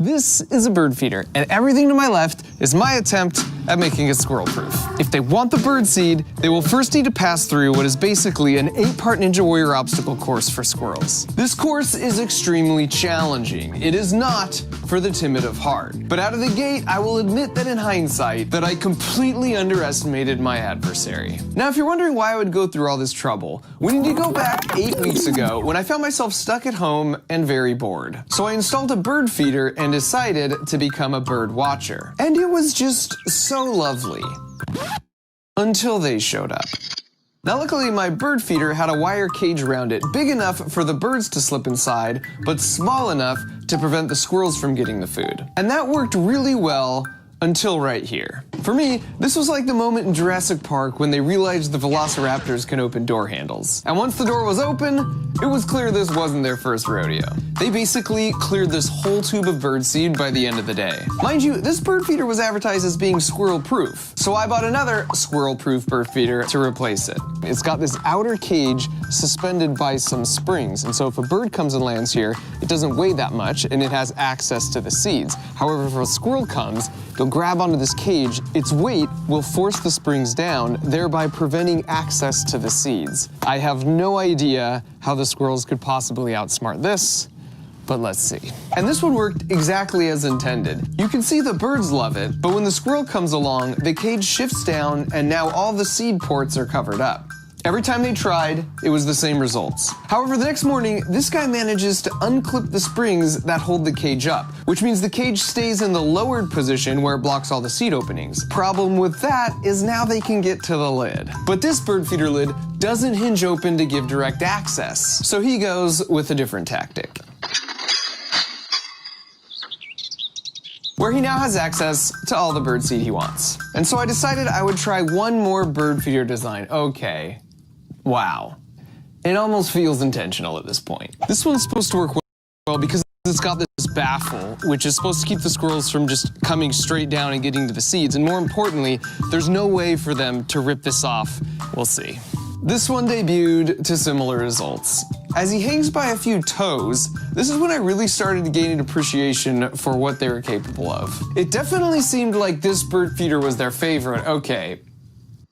This is a bird feeder, and everything to my left is my attempt at making it squirrel-proof. If they want the bird seed, they will first need to pass through what is basically an 8-part Ninja Warrior obstacle course for squirrels. This course is extremely challenging. It is not for the timid of heart. But out of the gate, I will admit that in hindsight, that I completely underestimated my adversary. Now, if you're wondering why I would go through all this trouble, we need to go back 8 weeks ago when I found myself stuck at home and very bored. So I installed a bird feeder and decided to become a bird watcher. And it was just so lovely. Until they showed up. Now luckily my bird feeder had a wire cage around it big enough for the birds to slip inside, but small enough to prevent the squirrels from getting the food. And that worked really well until right here. For me, this was like the moment in Jurassic Park when they realized the velociraptors can open door handles. And once the door was open, it was clear this wasn't their first rodeo. They basically cleared this whole tube of birdseed by the end of the day. Mind you, this bird feeder was advertised as being squirrel-proof, so I bought another squirrel-proof bird feeder to replace it. It's got this outer cage suspended by some springs, and so if a bird comes and lands here, it doesn't weigh that much and it has access to the seeds. However, if a squirrel comes, they'll grab onto this cage, its weight will force the springs down, thereby preventing access to the seeds. I have no idea how the squirrels could possibly outsmart this, but let's see. And this one worked exactly as intended. You can see the birds love it, but when the squirrel comes along, the cage shifts down and now all the seed ports are covered up. Every time they tried, it was the same results. However, the next morning, this guy manages to unclip the springs that hold the cage up, which means the cage stays in the lowered position where it blocks all the seed openings. Problem with that is now they can get to the lid. But this bird feeder lid doesn't hinge open to give direct access, so he goes with a different tactic, where he now has access to all the birdseed he wants. And so I decided I would try one more bird feeder design. Okay. Wow. It almost feels intentional at this point. This one's supposed to work well because it's got this baffle, which is supposed to keep the squirrels from just coming straight down and getting to the seeds. And more importantly, there's no way for them to rip this off. We'll see. This one debuted to similar results. As he hangs by a few toes, this is when I really started to gain an appreciation for what they were capable of. It definitely seemed like this bird feeder was their favorite. Okay,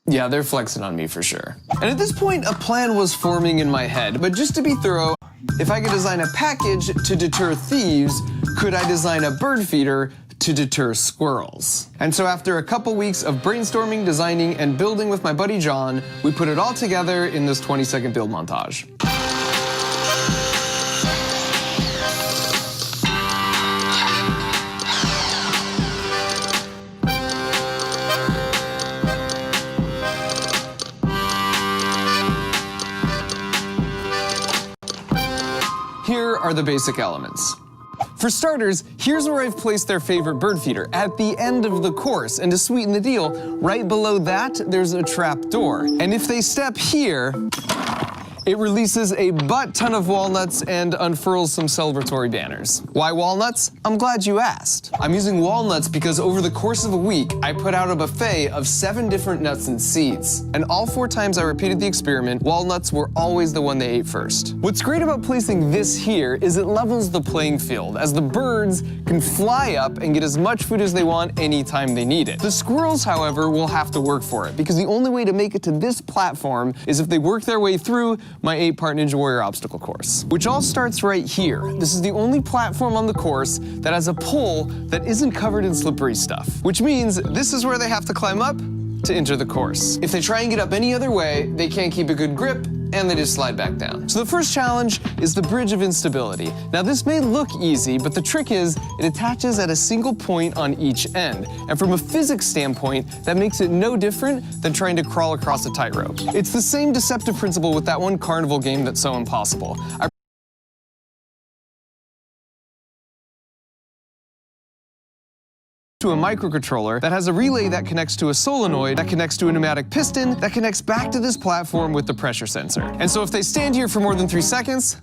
yeah, they're flexing on me for sure. And at this point, a plan was forming in my head, but just to be thorough, if I could design a package to deter thieves, could I design a bird feeder to deter squirrels? And so after a couple weeks of brainstorming, designing, and building with my buddy John, we put it all together in this 20-second build montage. Here are the basic elements. For starters, here's where I've placed their favorite bird feeder, at the end of the course. And to sweeten the deal, right below that, there's a trap door. And if they step here, it releases a butt ton of walnuts and unfurls some celebratory banners. Why walnuts? I'm glad you asked. I'm using walnuts because over the course of a week, I put out a buffet of 7 different nuts and seeds. And all 4 times I repeated the experiment, walnuts were always the one they ate first. What's great about placing this here is it levels the playing field, as the birds can fly up and get as much food as they want anytime they need it. The squirrels, however, will have to work for it, because the only way to make it to this platform is if they work their way through my 8-part Ninja Warrior obstacle course, which all starts right here. This is the only platform on the course that has a pole that isn't covered in slippery stuff, which means this is where they have to climb up to enter the course. If they try and get up any other way, they can't keep a good grip, and they just slide back down. So the first challenge is the bridge of instability. Now this may look easy, but the trick is it attaches at a single point on each end. And from a physics standpoint, that makes it no different than trying to crawl across a tightrope. It's the same deceptive principle with that one carnival game that's so impossible. To a microcontroller that has a relay that connects to a solenoid, that connects to a pneumatic piston, that connects back to this platform with the pressure sensor. And so if they stand here for more than 3 seconds,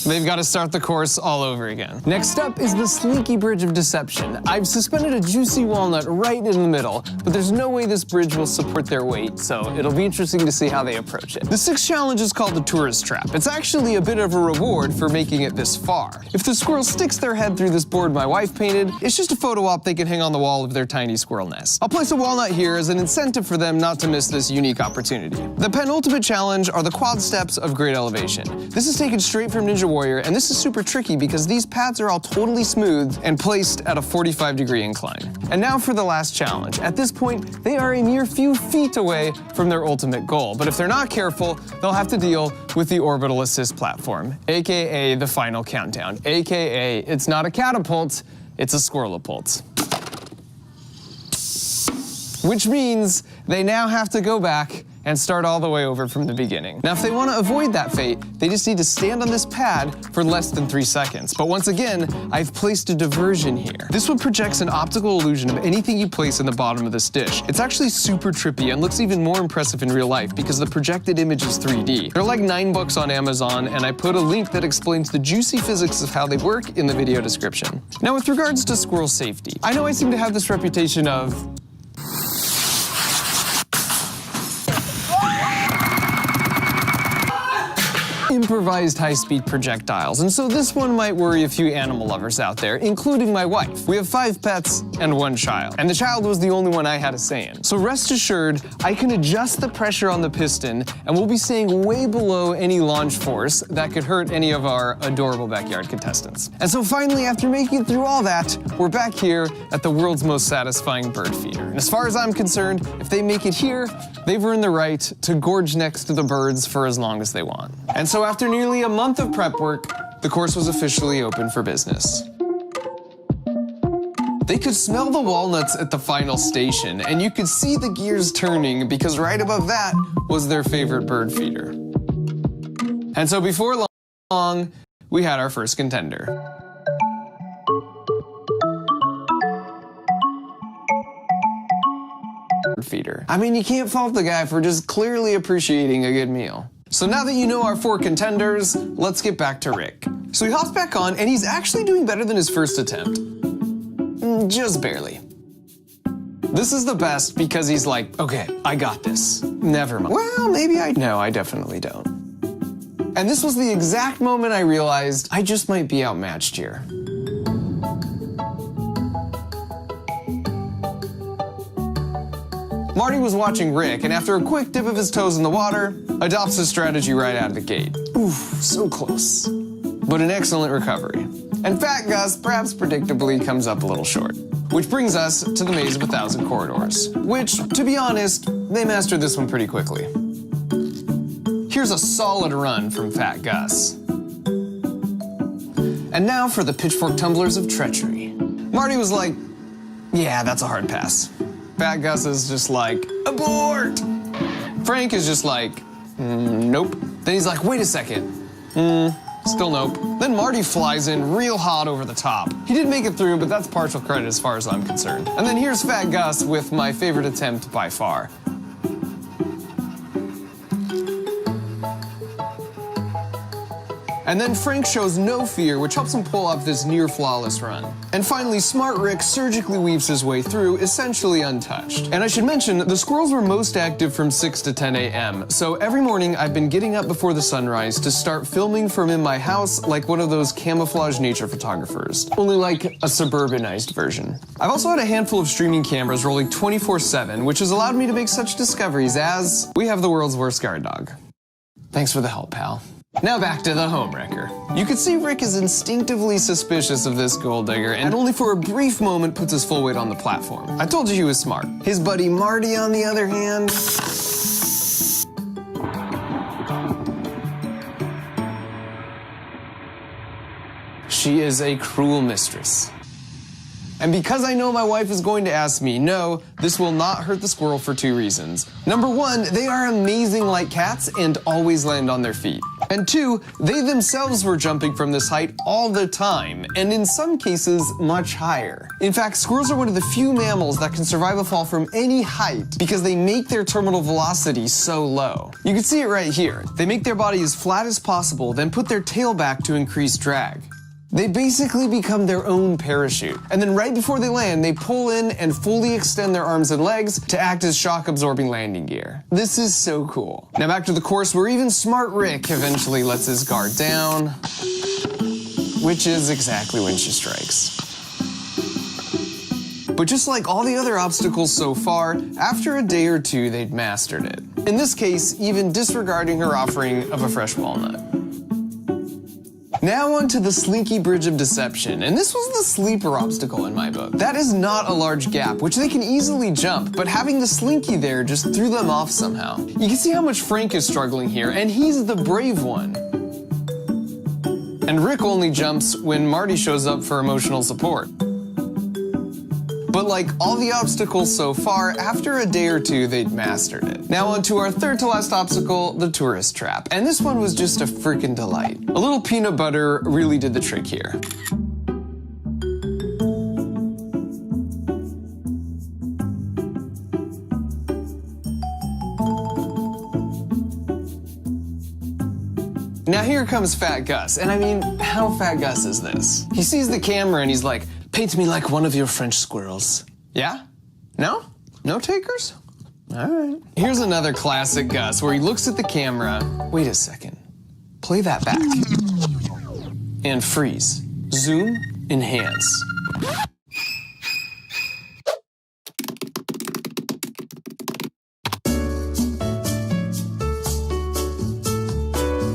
they've got to start the course all over again. Next up is the sneaky bridge of deception. I've suspended a juicy walnut right in the middle, but there's no way this bridge will support their weight, so it'll be interesting to see how they approach it. The sixth challenge is called the tourist trap. It's actually a bit of a reward for making it this far. If the squirrel sticks their head through this board my wife painted, it's just a photo op they can hang on the wall of their tiny squirrel nest. I'll place a walnut here as an incentive for them not to miss this unique opportunity. The penultimate challenge are the quad steps of great elevation. This is taken straight from Ninja Warrior, and this is super tricky because these pads are all totally smooth and placed at a 45-degree incline. And now for the last challenge. At this point, they are a mere few feet away from their ultimate goal, but if they're not careful, they'll have to deal with the orbital assist platform, aka the final countdown, aka it's not a catapult, it's a squirrelapult. Which means they now have to go back and start all the way over from the beginning. Now, if they want to avoid that fate, they just need to stand on this pad for less than 3 seconds. But once again, I've placed a diversion here. This one projects an optical illusion of anything you place in the bottom of this dish. It's actually super trippy and looks even more impressive in real life because the projected image is 3D. They're like $9 on Amazon, and I put a link that explains the juicy physics of how they work in the video description. Now, with regards to squirrel safety, I know I seem to have this reputation of improvised high-speed projectiles, and so this one might worry a few animal lovers out there, including my wife. We have 5 pets and 1 child, and the child was the only one I had a say in. So rest assured, I can adjust the pressure on the piston, and we'll be staying way below any launch force that could hurt any of our adorable backyard contestants. And so finally, after making it through all that, we're back here at the world's most satisfying bird feeder. And as far as I'm concerned, if they make it here, they've earned the right to gorge next to the birds for as long as they want. And so after nearly a month of prep work, the course was officially open for business. They could smell the walnuts at the final station, and you could see the gears turning because right above that was their favorite bird feeder. And so before long, we had our first contender. Feeder. I mean, you can't fault the guy for just clearly appreciating a good meal. So now that you know our 4 contenders, let's get back to Rick. So he hops back on, and he's actually doing better than his first attempt. Just barely. This is the best because he's like, okay, I got this. Never mind. Well, maybe no, I definitely don't. And this was the exact moment I realized I just might be outmatched here. Marty was watching Rick, and after a quick dip of his toes in the water, adopts his strategy right out of the gate. Oof, so close. But an excellent recovery. And Fat Gus, perhaps predictably, comes up a little short. Which brings us to the Maze of 1,000 Corridors, which, to be honest, they mastered this one pretty quickly. Here's a solid run from Fat Gus. And now for the pitchfork tumblers of treachery. Marty was like, yeah, that's a hard pass. Fat Gus is just like, abort! Frank is just like, nope. Then he's like, wait a second. Still nope. Then Marty flies in real hot over the top. He did make it through, but that's partial credit as far as I'm concerned. And then here's Fat Gus with my favorite attempt by far. And then Frank shows no fear, which helps him pull off this near-flawless run. And finally, Smart Rick surgically weaves his way through, essentially untouched. And I should mention, the squirrels were most active from 6 to 10 a.m., so every morning I've been getting up before the sunrise to start filming from in my house like one of those camouflage nature photographers, only like a suburbanized version. I've also had a handful of streaming cameras rolling 24/7, which has allowed me to make such discoveries as, we have the world's worst guard dog. Thanks for the help, pal. Now back to the homewrecker. You can see Rick is instinctively suspicious of this gold digger and only for a brief moment puts his full weight on the platform. I told you he was smart. His buddy Marty, on the other hand, she is a cruel mistress. And because I know my wife is going to ask me, no, this will not hurt the squirrel for 2 reasons. Number 1, they are amazing like cats and always land on their feet. And 2, they themselves were jumping from this height all the time, and in some cases, much higher. In fact, squirrels are one of the few mammals that can survive a fall from any height because they make their terminal velocity so low. You can see it right here. They make their body as flat as possible, then put their tail back to increase drag. They basically become their own parachute. And then right before they land, they pull in and fully extend their arms and legs to act as shock-absorbing landing gear. This is so cool. Now back to the course where even smart Rick eventually lets his guard down, which is exactly when she strikes. But just like all the other obstacles so far, after a day or 2, they'd mastered it. In this case, even disregarding her offering of a fresh walnut. Now on to the Slinky Bridge of Deception, and this was the sleeper obstacle in my book. That is not a large gap, which they can easily jump, but having the Slinky there just threw them off somehow. You can see how much Frank is struggling here, and he's the brave one. And Rick only jumps when Marty shows up for emotional support. But like all the obstacles so far, after a day or 2, they'd mastered it. Now on to our third to last obstacle, the tourist trap. And this one was just a freaking delight. A little peanut butter really did the trick here. Now here comes Fat Gus, and I mean, how Fat Gus is this? He sees the camera and he's like, "Paint me like one of your French squirrels." Yeah? No? No takers? All right. Here's another classic Gus where he looks at the camera. Wait a second. Play that back. And freeze. Zoom, enhance.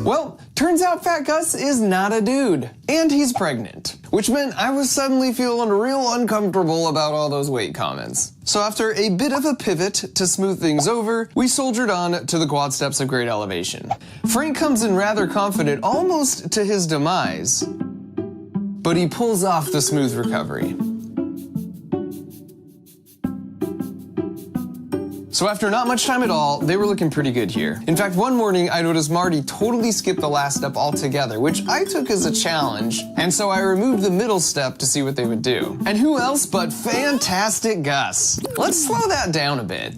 Well, turns out Fat Gus is not a dude. And he's pregnant. Which meant I was suddenly feeling real uncomfortable about all those weight comments. So after a bit of a pivot to smooth things over, we soldiered on to the quad steps of great elevation. Frank comes in rather confident, almost to his demise. But he pulls off the smooth recovery. So after not much time at all, they were looking pretty good here. In fact, one morning I noticed Marty totally skipped the last step altogether, which I took as a challenge, and so I removed the middle step to see what they would do. And who else but Fantastic Gus? Let's slow that down a bit.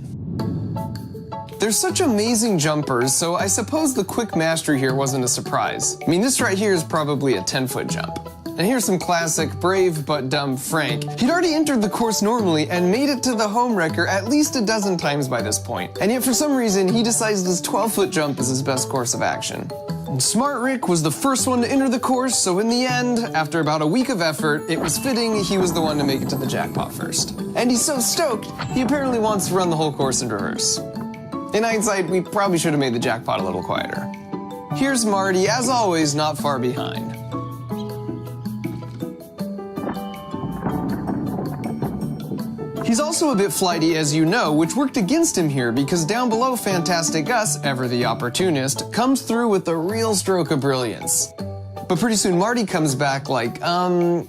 They're such amazing jumpers, so I suppose the quick mastery here wasn't a surprise. I mean, this right here is probably a 10-foot jump. And here's some classic brave but dumb Frank. He'd already entered the course normally and made it to the home wrecker at least a dozen times by this point. And yet for some reason, he decides this 12-foot jump is his best course of action. And Smart Rick was the first one to enter the course, so in the end, after about a week of effort, it was fitting he was the one to make it to the jackpot first. And he's so stoked, he apparently wants to run the whole course in reverse. In hindsight, we probably should have made the jackpot a little quieter. Here's Marty, as always, not far behind. He's also a bit flighty, as you know, which worked against him here because down below Fantastic Gus, ever the opportunist, comes through with a real stroke of brilliance. But pretty soon Marty comes back like, I'm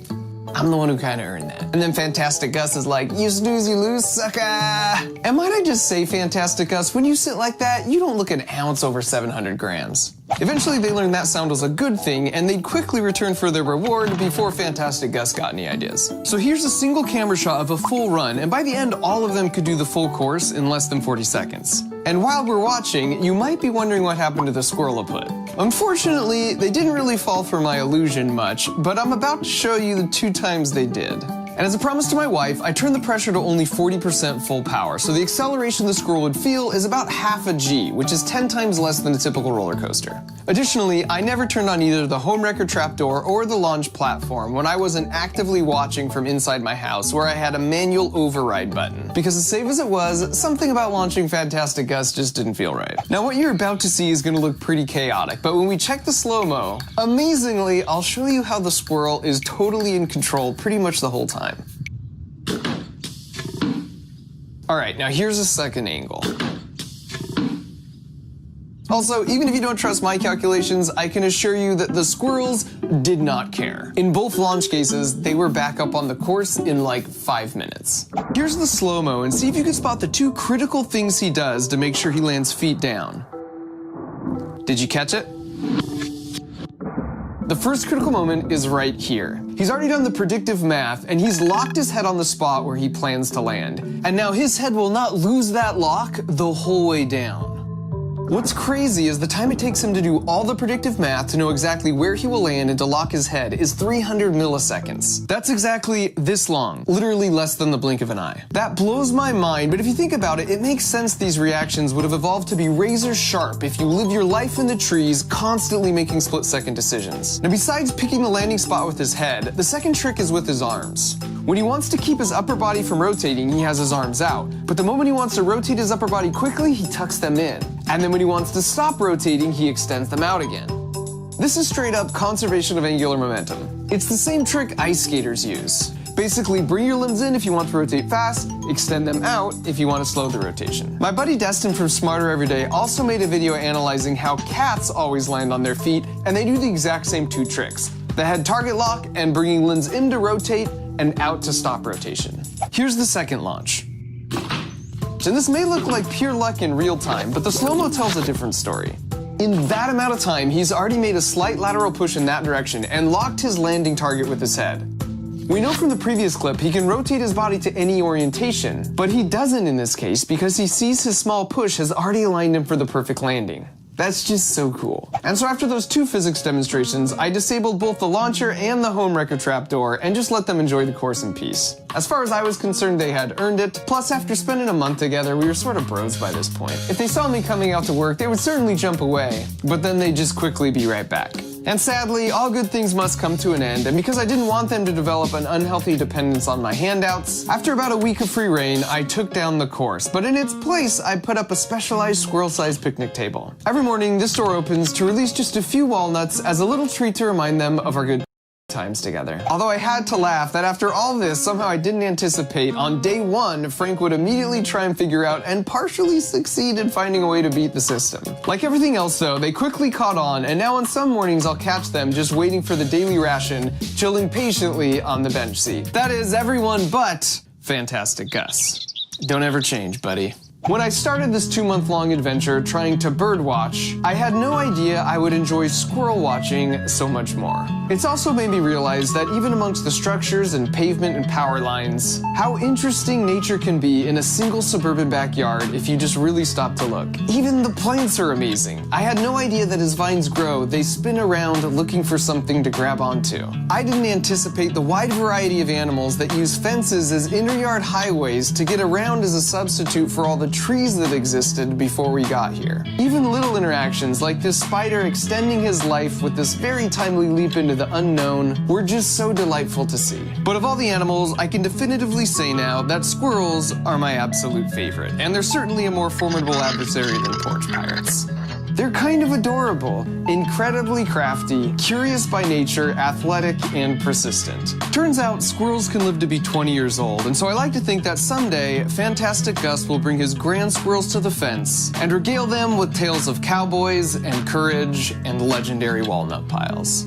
the one who kind of earned that. And then Fantastic Gus is like, "You snooze, you lose, sucker." And might I just say, Fantastic Gus, when you sit like that, you don't look an ounce over 700 grams. Eventually they learned that sound was a good thing, and they'd quickly return for their reward before Fantastic Gus got any ideas. So here's a single camera shot of a full run, and by the end, all of them could do the full course in less than 40 seconds. And while we're watching, you might be wondering what happened to the squirrelaput. Unfortunately, they didn't really fall for my illusion much, but I'm about to show you the 2 times they did. And as a promise to my wife, I turned the pressure to only 40% full power, so the acceleration the squirrel would feel is about half a G, which is 10 times less than a typical roller coaster. Additionally, I never turned on either the home wrecker trapdoor or the launch platform when I wasn't actively watching from inside my house where I had a manual override button. Because as safe as it was, something about launching Fantastic Gus just didn't feel right. Now what you're about to see is going to look pretty chaotic, but when we check the slow-mo, amazingly, I'll show you how the squirrel is totally in control pretty much the whole time. Alright, now here's a second angle. Also, even if you don't trust my calculations, I can assure you that the squirrels did not care. In both launch cases, they were back up on the course in like 5 minutes. Here's the slow-mo and see if you can spot the two critical things he does to make sure he lands feet down. Did you catch it? The first critical moment is right here. He's already done the predictive math, and he's locked his head on the spot where he plans to land. And now his head will not lose that lock the whole way down. What's crazy is the time it takes him to do all the predictive math to know exactly where he will land and to lock his head is 300 milliseconds. That's exactly this long, literally less than the blink of an eye. That blows my mind, but if you think about it, it makes sense these reactions would have evolved to be razor sharp if you live your life in the trees, constantly making split-second decisions. Now, besides picking the landing spot with his head, the second trick is with his arms. When he wants to keep his upper body from rotating, he has his arms out. But the moment he wants to rotate his upper body quickly, he tucks them in. And then when he wants to stop rotating, he extends them out again. This is straight up conservation of angular momentum. It's the same trick ice skaters use. Basically, bring your limbs in if you want to rotate fast, extend them out if you want to slow the rotation. My buddy Destin from Smarter Everyday also made a video analyzing how cats always land on their feet, and they do the exact same two tricks. The head target lock and bringing limbs in to rotate and out to stop rotation. Here's the second launch. And this may look like pure luck in real time, but the slow-mo tells a different story. In that amount of time, he's already made a slight lateral push in that direction and locked his landing target with his head. We know from the previous clip he can rotate his body to any orientation, but he doesn't in this case because he sees his small push has already aligned him for the perfect landing. That's just so cool. And so after those two physics demonstrations, I disabled both the launcher and the home wrecker trapdoor and just let them enjoy the course in peace. As far as I was concerned, they had earned it. Plus, after spending a month together, we were sort of bros by this point. If they saw me coming out to work, they would certainly jump away, but then they'd just quickly be right back. And sadly, all good things must come to an end, and because I didn't want them to develop an unhealthy dependence on my handouts, after about a week of free reign, I took down the course, but in its place, I put up a specialized squirrel-sized picnic table. Every morning, this door opens to release just a few walnuts as a little treat to remind them of our good times together. Although I had to laugh that after all this, somehow I didn't anticipate on day one, Frank would immediately try and figure out and partially succeed in finding a way to beat the system. Like everything else though, they quickly caught on, and now on some mornings I'll catch them just waiting for the daily ration, chilling patiently on the bench seat. That is everyone but Fantastic Gus. Don't ever change, buddy. When I started this 2-month-long adventure trying to birdwatch, I had no idea I would enjoy squirrel watching so much more. It's also made me realize that even amongst the structures and pavement and power lines, how interesting nature can be in a single suburban backyard if you just really stop to look. Even the plants are amazing. I had no idea that as vines grow, they spin around looking for something to grab onto. I didn't anticipate the wide variety of animals that use fences as interyard highways to get around as a substitute for all the trees that existed before we got here. Even little interactions like this spider extending his life with this very timely leap into the unknown were just so delightful to see. But of all the animals, I can definitively say now that squirrels are my absolute favorite, and they're certainly a more formidable adversary than porch pirates. They're kind of adorable, incredibly crafty, curious by nature, athletic, and persistent. Turns out squirrels can live to be 20 years old, and so I like to think that someday Fantastic Gus will bring his grand squirrels to the fence and regale them with tales of cowboys and courage and legendary walnut piles.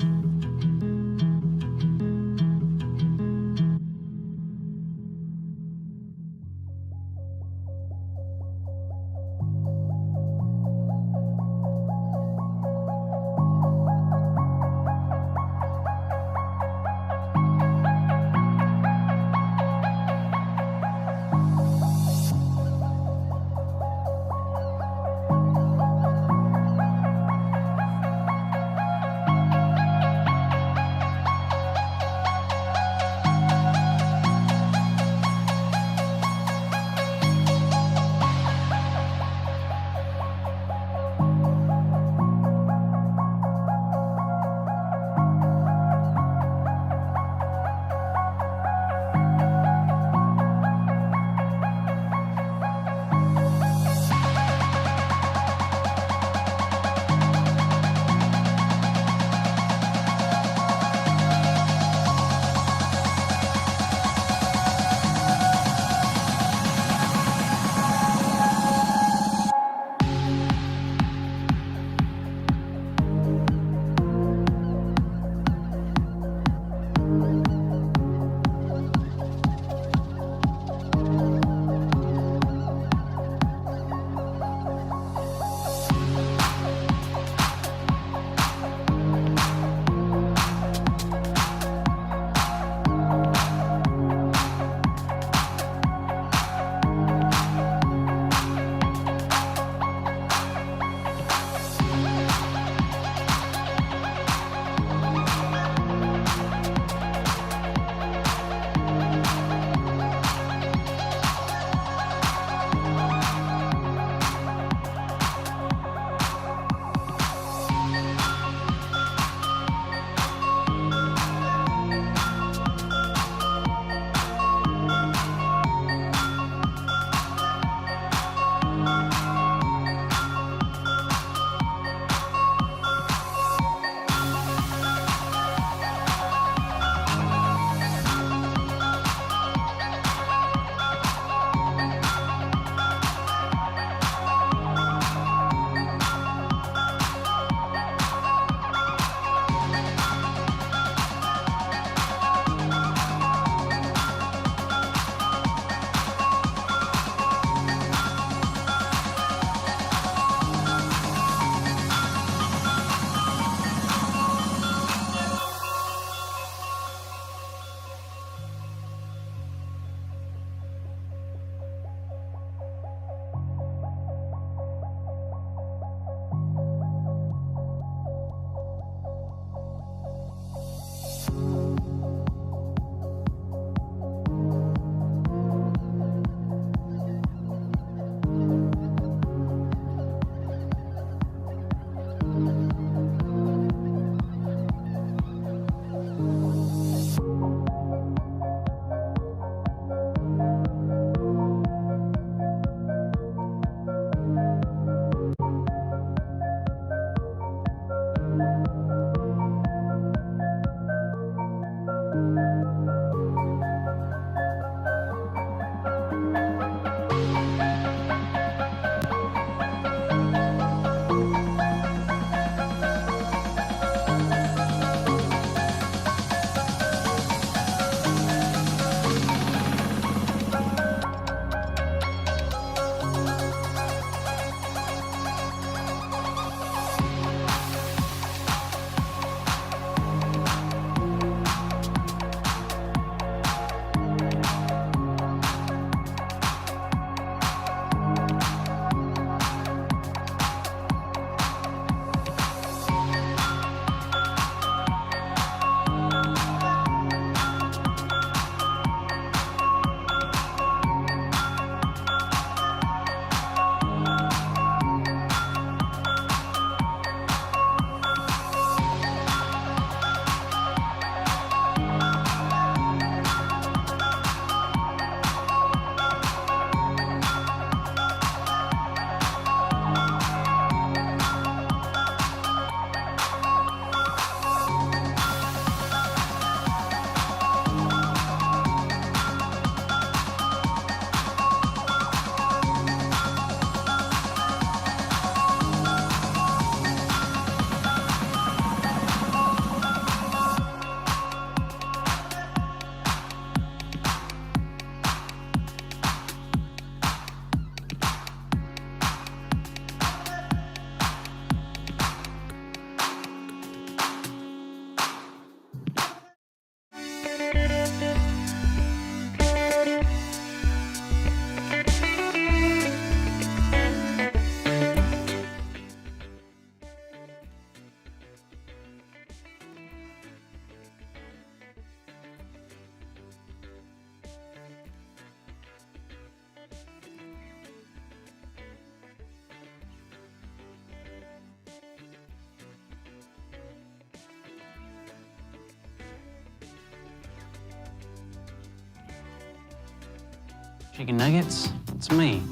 Chicken nuggets? It's me,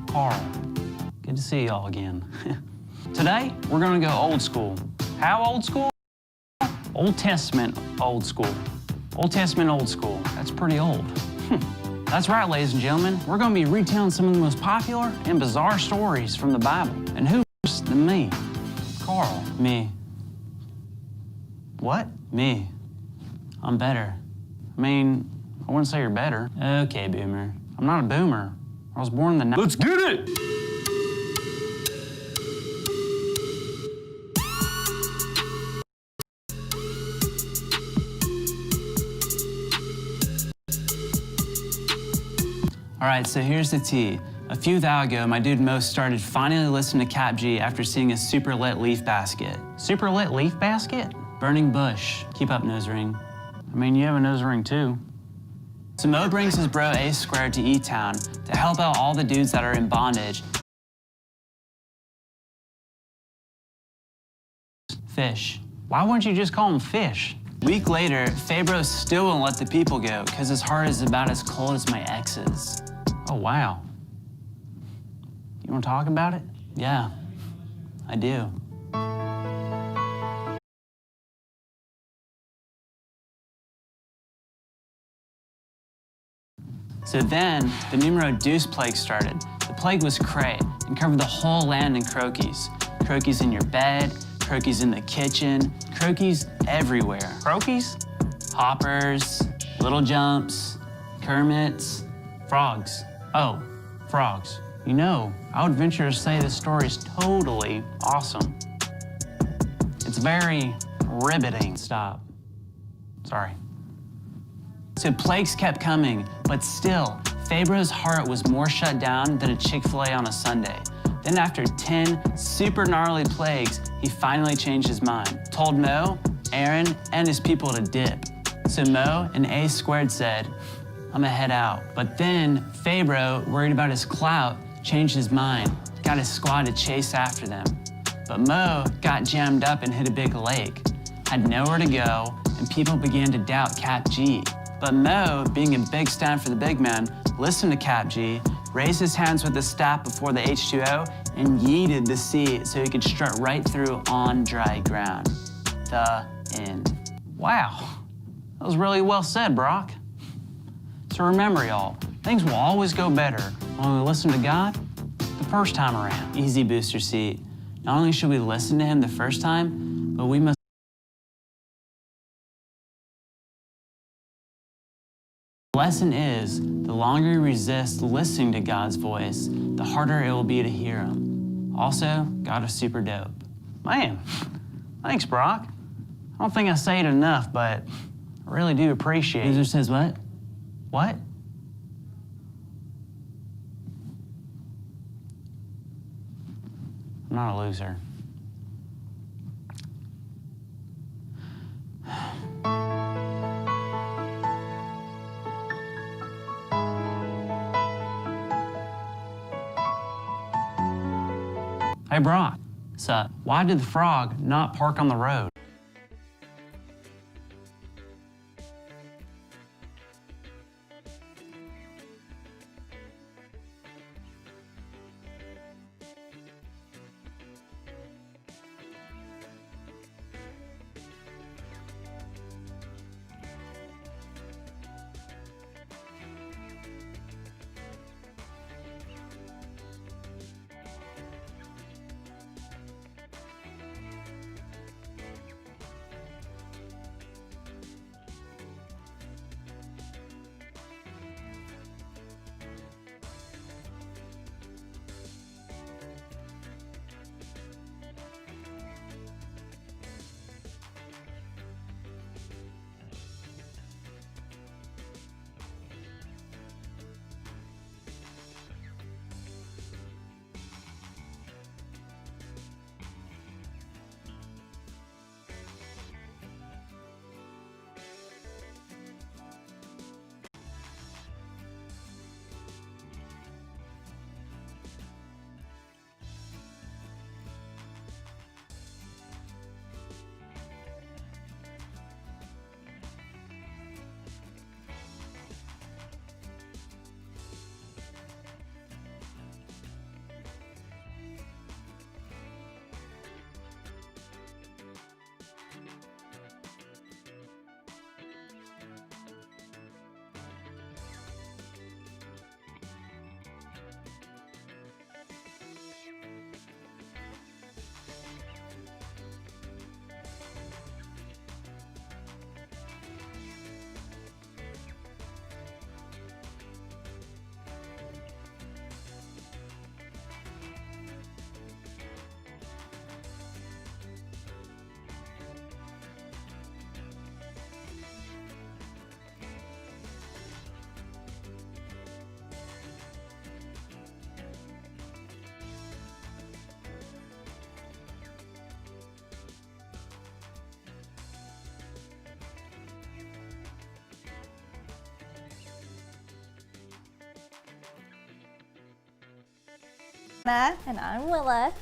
Carl. Good to see y'all again. Today, we're gonna go old school. How old school? Old Testament old school. Old Testament old school. That's pretty old. That's right, ladies and gentlemen. We're gonna be retelling some of the most popular and bizarre stories from the Bible. And who worse than me? Carl. Me. What? Me. I'm better. I mean, I wouldn't say you're better. Okay, boomer. I'm not a boomer. I was born in the... Let's get it! All right, so here's the tea. A few thou ago, my dude Mo started finally listening to Cap G after seeing a super lit leaf basket. Super lit leaf basket? Burning bush. Keep up, nose ring. I mean, you have a nose ring too. So Mo brings his bro A Squared to E-Town to help out all the dudes that are in bondage. Fish. Why wouldn't you just call them fish? Week later, Fabro still won't let the people go because his heart is about as cold as my ex's. Oh, wow. You want to talk about it? Yeah, I do. So then, the numero deuce plague started. The plague was cray and covered the whole land in croakies. Croakies in your bed, croakies in the kitchen, croakies everywhere. Croakies? Hoppers, little jumps, Kermits, frogs. Oh, frogs. You know, I would venture to say this story is totally awesome. It's very riveting. Stop. Sorry. So plagues kept coming, but still, Fabro's heart was more shut down than a Chick-fil-A on a Sunday. Then after 10 super gnarly plagues, he finally changed his mind. Told Mo, Aaron, and his people to dip. So Mo and A Squared said, I'm gonna head out. But then Fabro, worried about his clout, changed his mind, got his squad to chase after them. But Mo got jammed up and hit a big lake, had nowhere to go, and people began to doubt Cap G. But Mo, being a big stand for the big man, listened to Cap G, raised his hands with his staff before the H2O, and yeeted the sea so he could strut right through on dry ground. The end. Wow, that was really well said, Brock. So remember, y'all, things will always go better when we listen to God the first time around. Easy, booster seat. Not only should we listen to him the first time, but we must. The lesson is, the longer you resist listening to God's voice, the harder it will be to hear him. Also, God is super dope. Man, thanks, Brock. I don't think I say it enough, but I really do appreciate it. Loser says what? What? I'm not a loser. Hey, Brock. Sup? Why did the frog not park on the road? And I'm Willa.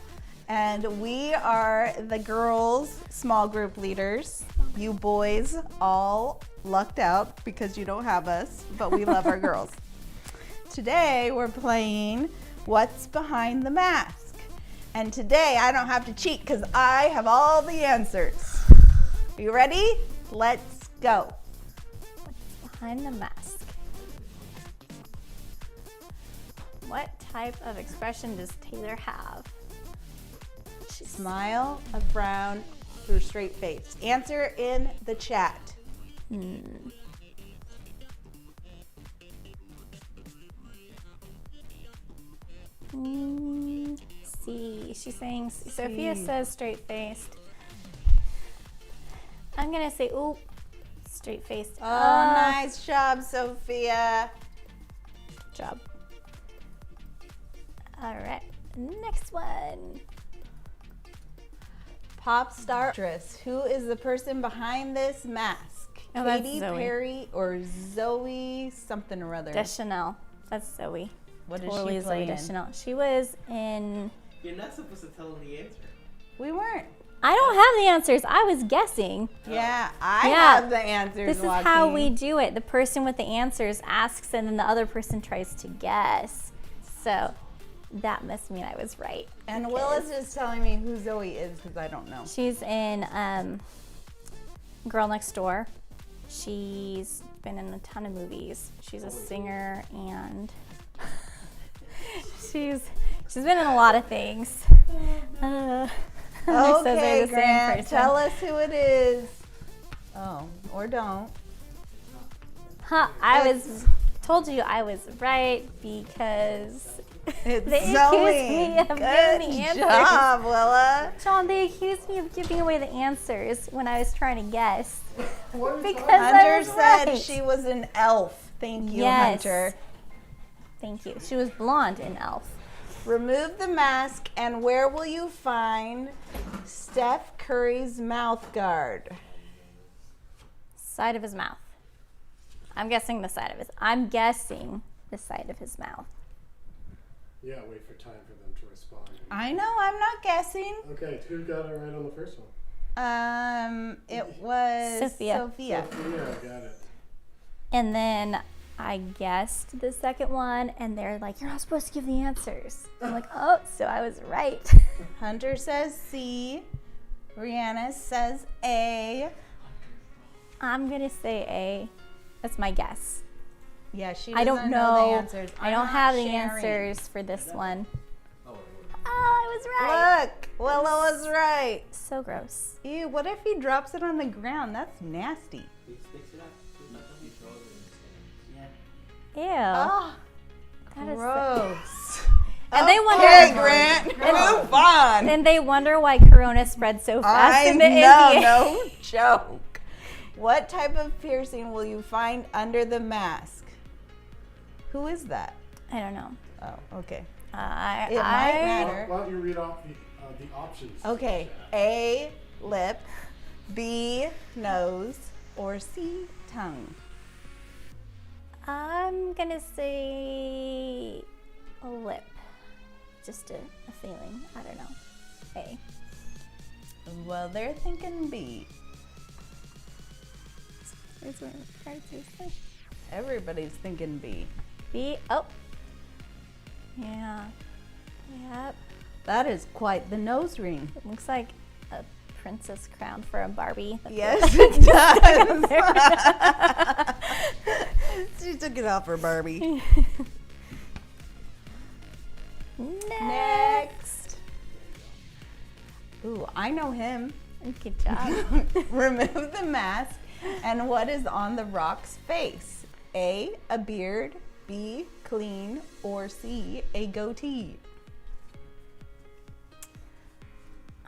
And we are the girls' small group leaders. You boys all lucked out because you don't have us, but we love our girls. Today we're playing What's Behind the Mask. And today I don't have to cheat because I have all the answers. Are you ready? Let's go. What's behind the mask? What type of expression does Taylor have? Smile, a frown, or straight face. Answer in the chat. C. She's saying Sophia says straight faced. I'm gonna say straight faced. Oh, nice job, Sophia. Good job. All right, next one. Pop star actress. Who is the person behind this mask? Oh, that's Katy Zoe. Perry or Zoe something or other? Deschanel. That's Zoe. What did Totally she Zoe play in? Deschanel. She was in. You're not supposed to tell them the answer. We weren't. I don't have the answers. I was guessing. Yeah, I Yeah. have the answers. This is how we do it. The person with the answers asks, and then the other person tries to guess. So that must mean I was right. And Willa's just telling me who Zoe is because I don't know. She's in Girl Next Door. She's been in a ton of movies. She's a singer and she's been in a lot of things. Okay, Grant, tell us who it is. Oh, or don't. Told you I was right because It's they Zoe. accused me of Good giving the answers. job, Willa. John, they accused me of giving away the answers when I was trying to guess. Because I Hunter was said right. she was an elf. Thank you, Yes. Hunter. Thank you. She was blonde in Elf. Remove the mask, and where will you find Steph Curry's mouth guard? Side of his mouth. I'm guessing the side of his mouth. Yeah, wait for time for them to respond. I know, I'm not guessing. Okay, who got it right on the first one? It was Sophia. Sophia. Yeah, I got it. And then I guessed the second one, and they're like, "You're not supposed to give the answers." I'm like, "Oh, so I was right." Hunter says C. Rihanna says A. I'm gonna say A. That's my guess. Yeah, she I doesn't don't know. the answers. I I'm don't not have the sharing. answers for this one. Oh, I was right. Look, Willa was right. So gross. Ew, what if he drops it on the ground? That's nasty. He sticks it up. He throws it. Yeah. Ew. Oh, That is gross. And they wonder. Okay, Grant, move on. And they wonder why Corona spread so fast I in the know, India. no joke. What type of piercing will you find under the mask? Who is that? I don't know. Oh, okay. It might matter. Why don't you read off the options? Okay, A, lip, B, nose, or C, tongue. I'm gonna say a lip. Just a feeling. I don't know. A. Well, they're thinking B. Here's what I'm trying to say. Everybody's thinking B. B. Oh. Yeah. Yep. That is quite the nose ring. It looks like a princess crown for a Barbie. That's Yes, it does. She took it off for Barbie. Next. Ooh, I know him. Good job. Remove the mask. And what is on the rock's face? A, a beard, B, clean, or C, a goatee?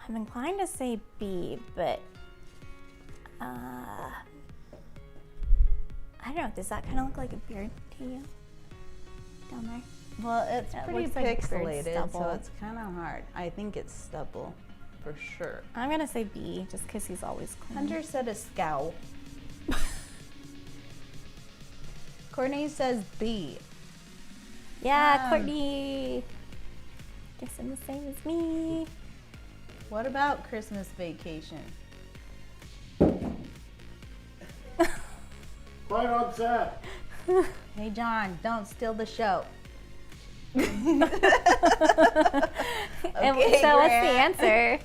I'm inclined to say B, but I don't know. Does that kind of look like a beard to you? Down there? Well, it's That pretty looks like bird pixelated, so stubble. it's kind of hard. I think it's stubble, for sure. I'm gonna say B, just because he's always clean. Hunter said a scowl. Courtney says B. Yeah, Courtney. gives him the same as me. What about Christmas Vacation? Quiet on set. Hey, John, don't steal the show. And Okay, so what's the Grant. answer?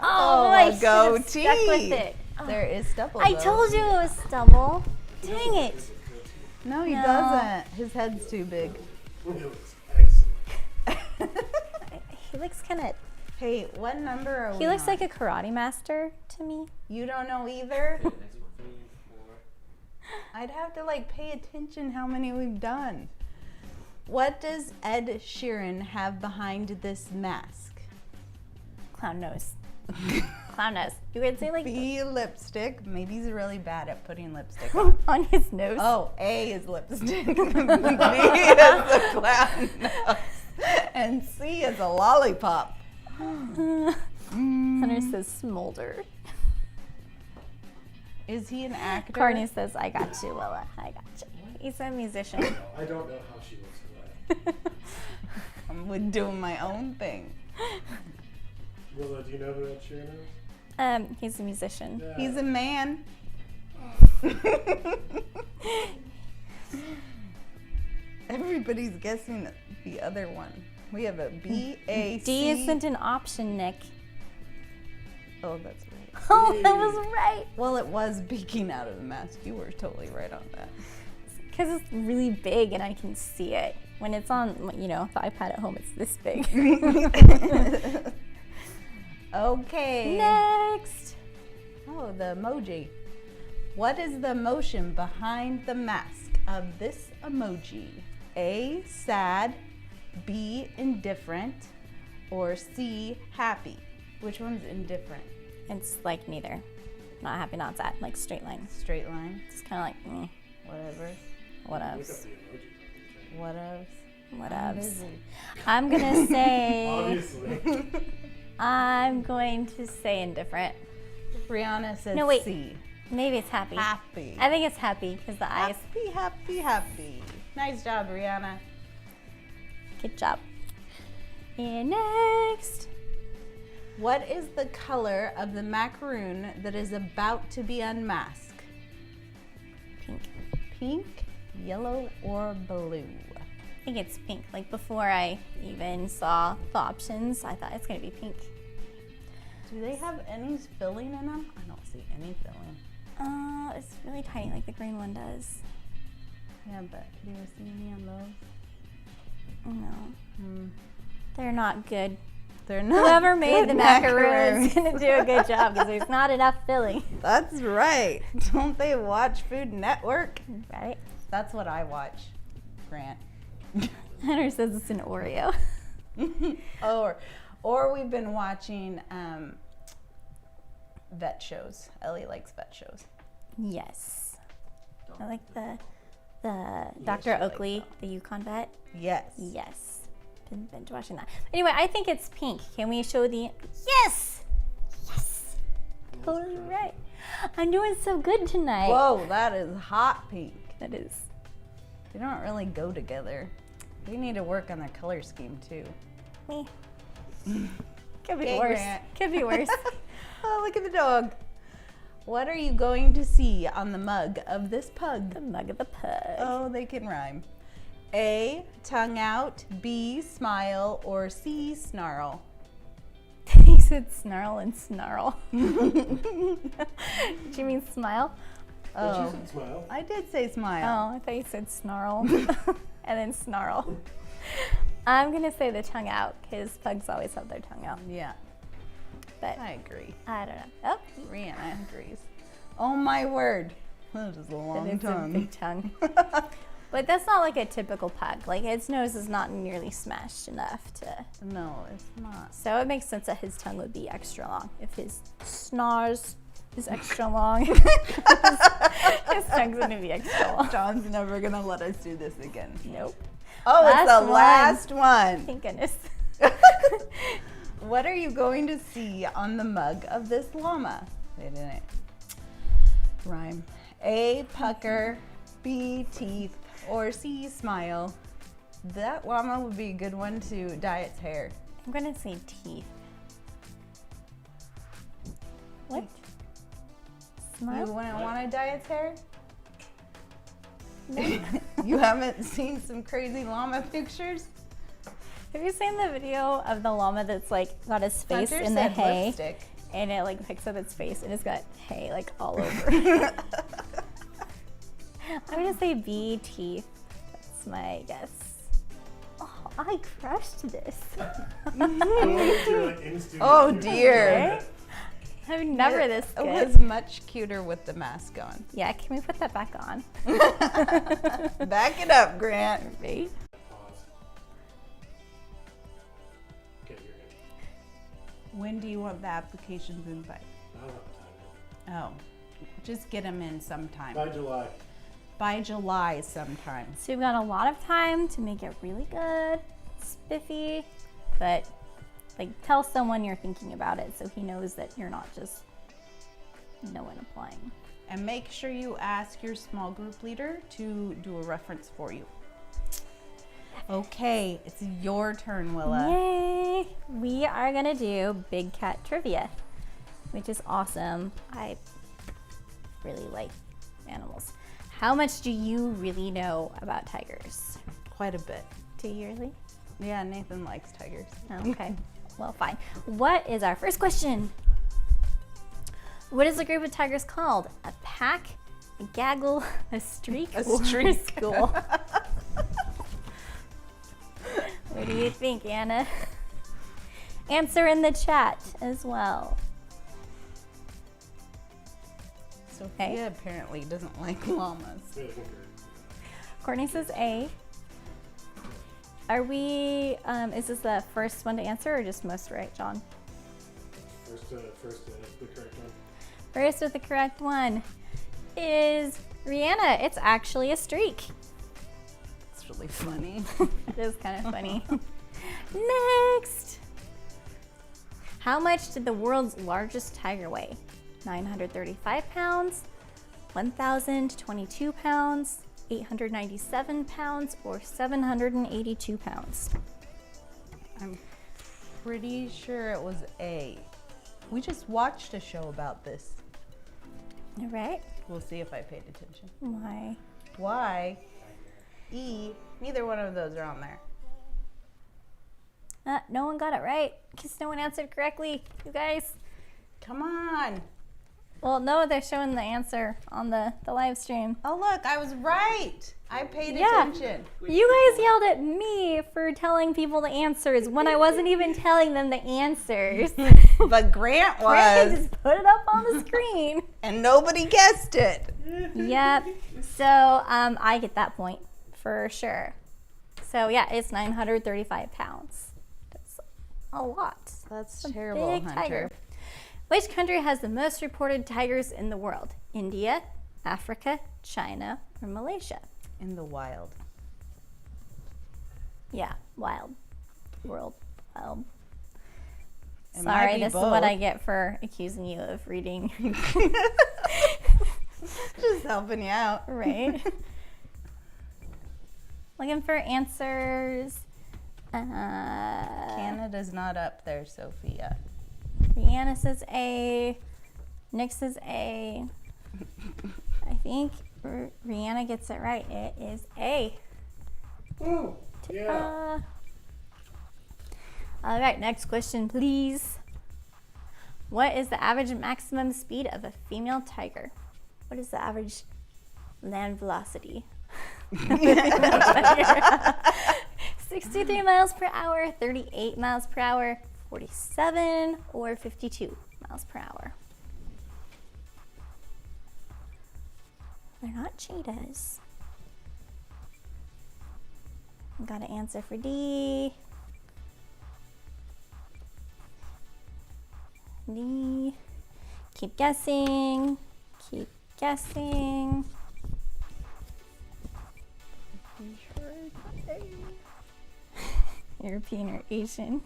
Oh, boy, I a should've stuck goatee. with it. There is stubble. I though. told you it was stubble. Dang it. No, he No. doesn't. His head's too big. It looks excellent. He looks kind of. Hey, what number are we He looks on? like a karate master to me. You don't know either? Next one, 3, 4. I'd have to like pay attention how many we've done. What does Ed Sheeran have behind this mask? Clown nose. Clown nose. You would say like B, lipstick. Maybe he's really bad at putting lipstick on. on his nose. Oh, A is lipstick. B is the clown nose. And C is a lollipop. Hunter says smolder. Is he an actor? Carney says, I got you, Willa. I got you. He's a musician. No, I don't know how she looks away. I'm doing my own thing. Willa, do you know who Ed Sheeran is? He's a musician. Yeah. He's a man. Everybody's guessing the other one. We have a B, A, C. D isn't an option, Nick. Oh, that's right. Oh, that was right. Well, it was peeking out of the mask. You were totally right on that. Because it's really big and I can see it. When it's on, you know, the iPad at home, it's this big. Okay. Next. Oh, the emoji. What is the emotion behind the mask of this emoji? A, sad, B, indifferent, or C, happy? Which one's indifferent? It's like neither. Not happy, not sad. Like straight line. Straight line, It's kind of like, whatever. Look up whatevs. the emojis. Whatevs. Whatevs. Busy. I'm going to say, Obviously. I'm going to say indifferent. Brianna says No, wait. C. Maybe it's happy. Happy. I think it's happy because the eyes. Happy, happy, happy. Nice job, Brianna. Good job. And next. What is the color of the macaroon that is about to be unmasked? Pink. Pink, yellow, or blue? I think it's pink. Like before I even saw the options, I thought it's going to be pink. Do they have any filling in them? I don't see any filling. It's really tiny like the green one does. Yeah, but do you see any on those? No. They're not good. They're not. Whoever made good the macaroon is macaroons. going to do a good job because there's not enough filling. That's right. Don't they watch Food Network? Right? That's what I watch, Grant. Hunter says it's an Oreo. Or we've been watching vet shows. Ellie likes vet shows. Yes. I like the Dr. like Oakley, the Yukon vet. Yes. Yes. Been binge watching that. Anyway, I think it's pink. Can we show the Yes! Yes! Totally right. I'm doing so good tonight. Whoa, that is hot pink. That is. They don't really go together. They need to work on their color scheme too. Me. Could be Okay, worse. Grant. Could be worse. Oh, look at the dog. What are you going to see on the mug of this pug? The mug of the pug. Oh, they can rhyme. A, tongue out, B, smile, or C, snarl. He said snarl and snarl. Did you mean smile? But you said smile. I did say smile. Oh, I thought you said snarl and then snarl. I'm gonna say the tongue out because pugs always have their tongue out. Yeah, But I agree. I don't know. Oh, Rihanna agrees. Oh my word. That is a that long is a tongue. big tongue. But that's not like a typical pug. Like its nose is not nearly smashed enough to. No, it's not. So it makes sense that his tongue would be extra long if his snars is extra long. His tongue's gonna be extra long. John's never gonna let us do this again. Nope. Oh, it's Last the one. last one. Thank goodness. What are you going to see on the mug of this llama? They didn't rhyme. A, pucker, B, teeth, or C, smile. That llama would be a good one to dye its hair. I'm gonna say teeth. What? You Smile? wouldn't want to dye its hair? No. You haven't seen some crazy llama pictures? Have you seen the video of the llama that's like got his face Hunter in the said hay lipstick. and it like picks up its face and it's got hay like all over? I'm gonna say B, teeth. That's my guess. Oh, I crushed this. Oh dear. I'm never this It good. was much cuter with the mask on. Yeah, can we put that back on? Back it up, Grant. Right? Pause. Okay, you're good. When do you want the applications in by? I don't have time. Oh, just get them in sometime. By July. By July sometime. So we've got a lot of time to make it really good, spiffy, but like tell someone you're thinking about it so he knows that you're not just no one applying. And make sure you ask your small group leader to do a reference for you. Okay, it's your turn, Willa. Yay! We are gonna do Big Cat Trivia, which is awesome. I really like animals. How much do you really know about tigers? Quite a bit. Do you really? Yeah, Nathan likes tigers. Oh, okay. Well, fine. What is our first question? What is a group of tigers called? A pack, a gaggle, a streak, A or streak. a school? What do you think, Anna? Answer in the chat as well. Sophia apparently doesn't like llamas. Really good. Courtney says A. Are we, is this the first one to answer or just most right, John? First, the correct one. First with the correct one is Rihanna. It's actually a streak. It's really funny. It is kind of funny. Next. How much did the world's largest tiger weigh? 935 pounds, 1,022 pounds, 897 pounds, or 782 pounds? I'm pretty sure it was A. We just watched a show about this. All right. We'll see if I paid attention. Why? Y, E, neither one of those are on there. No one got it right because no one answered correctly, you guys. Come on. Well, no, they're showing the answer on the live stream. Oh, look, I was right. I paid Yeah. attention. You guys yelled at me for telling people the answers when I wasn't even telling them the answers. But Grant Brandon was, just put it up on the screen. and nobody guessed it. Yep. So I get that point for sure. So yeah, it's 935 pounds. That's a lot. That's A terrible, big Hunter. tiger. Which country has the most reported tigers in the world? India, Africa, China, or Malaysia? In the wild. Yeah, wild. World, wild. It might Sorry, be this is what both. I get for accusing you of reading. Just helping you out. Right? Looking for answers. Canada's not up there, Sophia. Rihanna says A. Nick says A. I think Rihanna gets it right. It is A. Woo! Yeah. All right, next question, please. What is the average maximum speed of a female tiger? What is the average land velocity? 63 miles per hour, 38 miles per hour, 47, or 52 miles per hour. They're not cheetahs. Got an answer for D. D. Keep guessing. Keep guessing. European or Asian.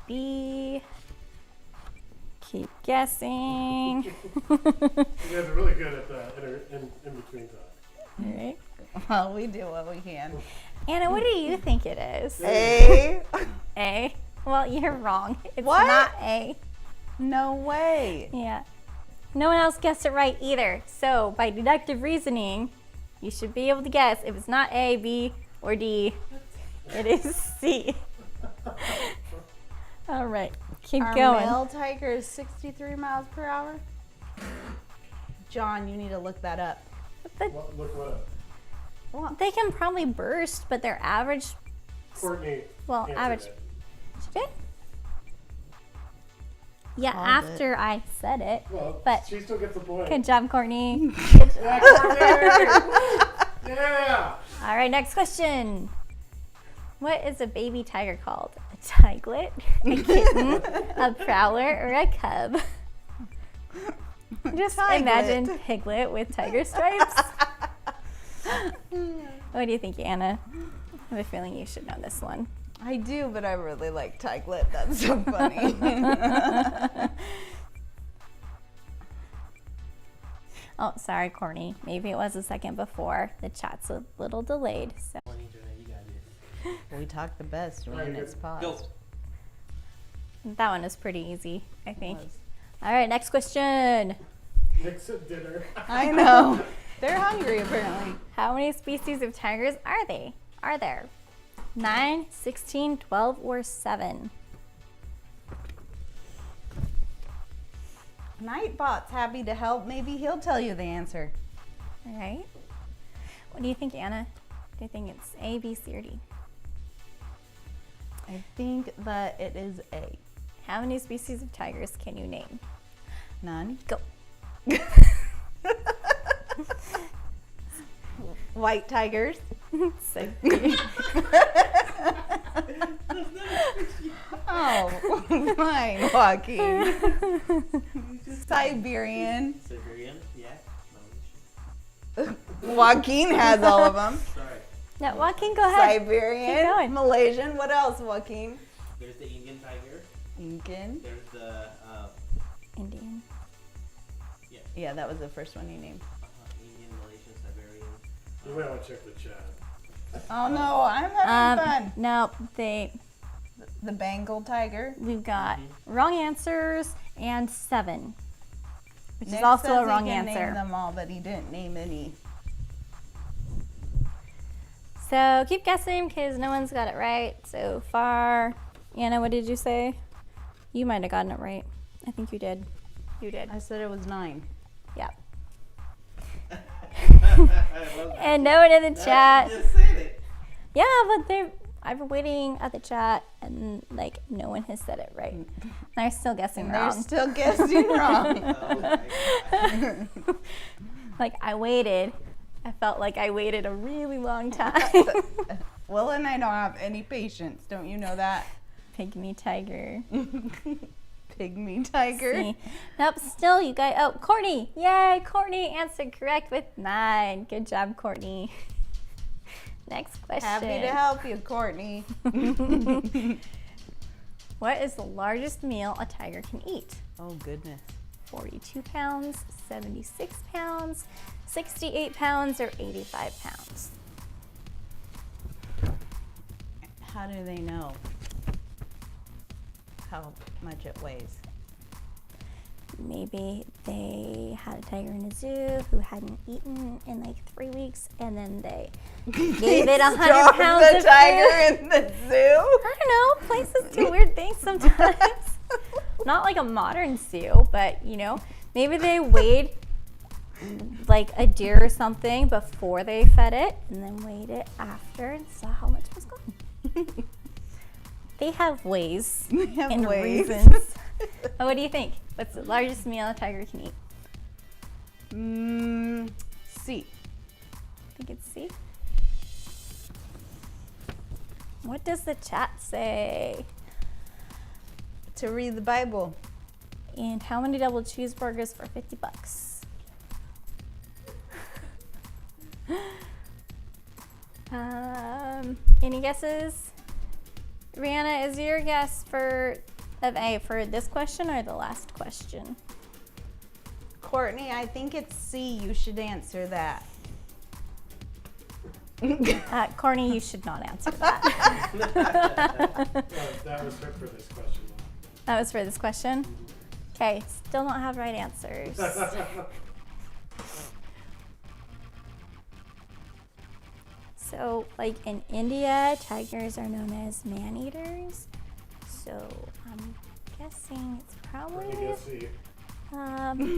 B. Keep guessing. You guys are really good at the in between time. All right. Well, we do what we can. Anna, what do you think it is? A. A? Well, you're wrong. It's What? not A. No way. Yeah. No one else guessed it right either. So, by deductive reasoning, you should be able to guess if it's not A, B, or D. It is C. All right. Keep Our going. male tiger is 63 miles per hour. John, you need to look that up. Look what up. Well, They can probably burst, but their average. Courtney. Well, answered average. it. She did? Yeah, Called after I said it. Well, But she still gets the point. good job, Courtney. Yeah, Courtney! Yeah. All right, next question. What is a baby tiger called? A tiglet, a kitten, a prowler, or a cub? Just Tiglet. imagine Piglet with tiger stripes. What do you think, Anna? I have a feeling you should know this one. I do, but I really like tiglet. That's so funny. Oh, sorry, Courtney. Maybe it was a second before. The chat's a little delayed. So On internet, you got it. We talk the best when it's paused. Go. that one is pretty easy, I think. Was. All right, next question. Nick's at dinner. I know. They're hungry, apparently. How many species of tigers are there? 9, 16, 12, or 7? Nightbot's happy to help. Maybe he'll tell you the answer. All right. What do you think, Anna? Do you think it's A, B, C, or D? I think that it is A. How many species of tigers can you name? None. Go. White tigers. So, Oh, fine, Joaquin. Siberian. Siberian, yeah. No issue. Joaquin has all of them. Sorry. no, Joaquin, go ahead. Siberian. Keep going. Malaysian. What else, Joaquin? There's the Indian tiger. Incan. There's the Indian. Yeah, that was the first one you named. Indian, Malaysian, Siberian. You might want to check the chat. Oh no, I'm having fun. No, The Bengal tiger. we've got wrong answers and 7, which Nick is also says a wrong he can answer. Name them all, but he didn't name any. So keep guessing because no one's got it right so far. Anna, what did you say? You might have gotten it right. I think you did. You did. I said it was 9. Yeah. I love that. And no one in the chat. Just said it. Yeah, but I've been waiting at the chat and like no one has said it right. They're still guessing They're wrong. still guessing wrong. Oh my God. Like I waited. I felt like I waited a really long time. Will and I don't have any patience. Don't you know that? Pygmy tiger. Pygmy tiger. See? Nope, still you guys. Oh, Courtney. Yay, Courtney answered correct with 9. Good job, Courtney. Next question. Happy to help you, Courtney. What is the largest meal a tiger can eat? Oh, goodness. 42 pounds, 76 pounds, 68 pounds, or 85 pounds? How do they know how much it weighs? Maybe they had a tiger in a zoo who hadn't eaten in like 3 weeks, and then they gave it 100 Drop pounds the of tiger food. in the zoo? I don't know. Places do weird things sometimes. Not like a modern zoo, but you know, maybe they weighed like a deer or something before they fed it, and then weighed it after and saw how much was gone. They have ways They have and ways. reasons. What do you think? What's the largest meal a tiger can eat? C. I think it's C. What does the chat say? To read the Bible. And how many double cheeseburgers for 50 bucks? Any guesses? Rihanna, is your guess of A for this question or the last question? Courtney, I think it's C. You should answer that. Courtney, you should not answer that. That was her for this question. That was for this question. Okay, still don't have right answers. So, like in India, tigers are known as man-eaters. So I'm guessing it's probably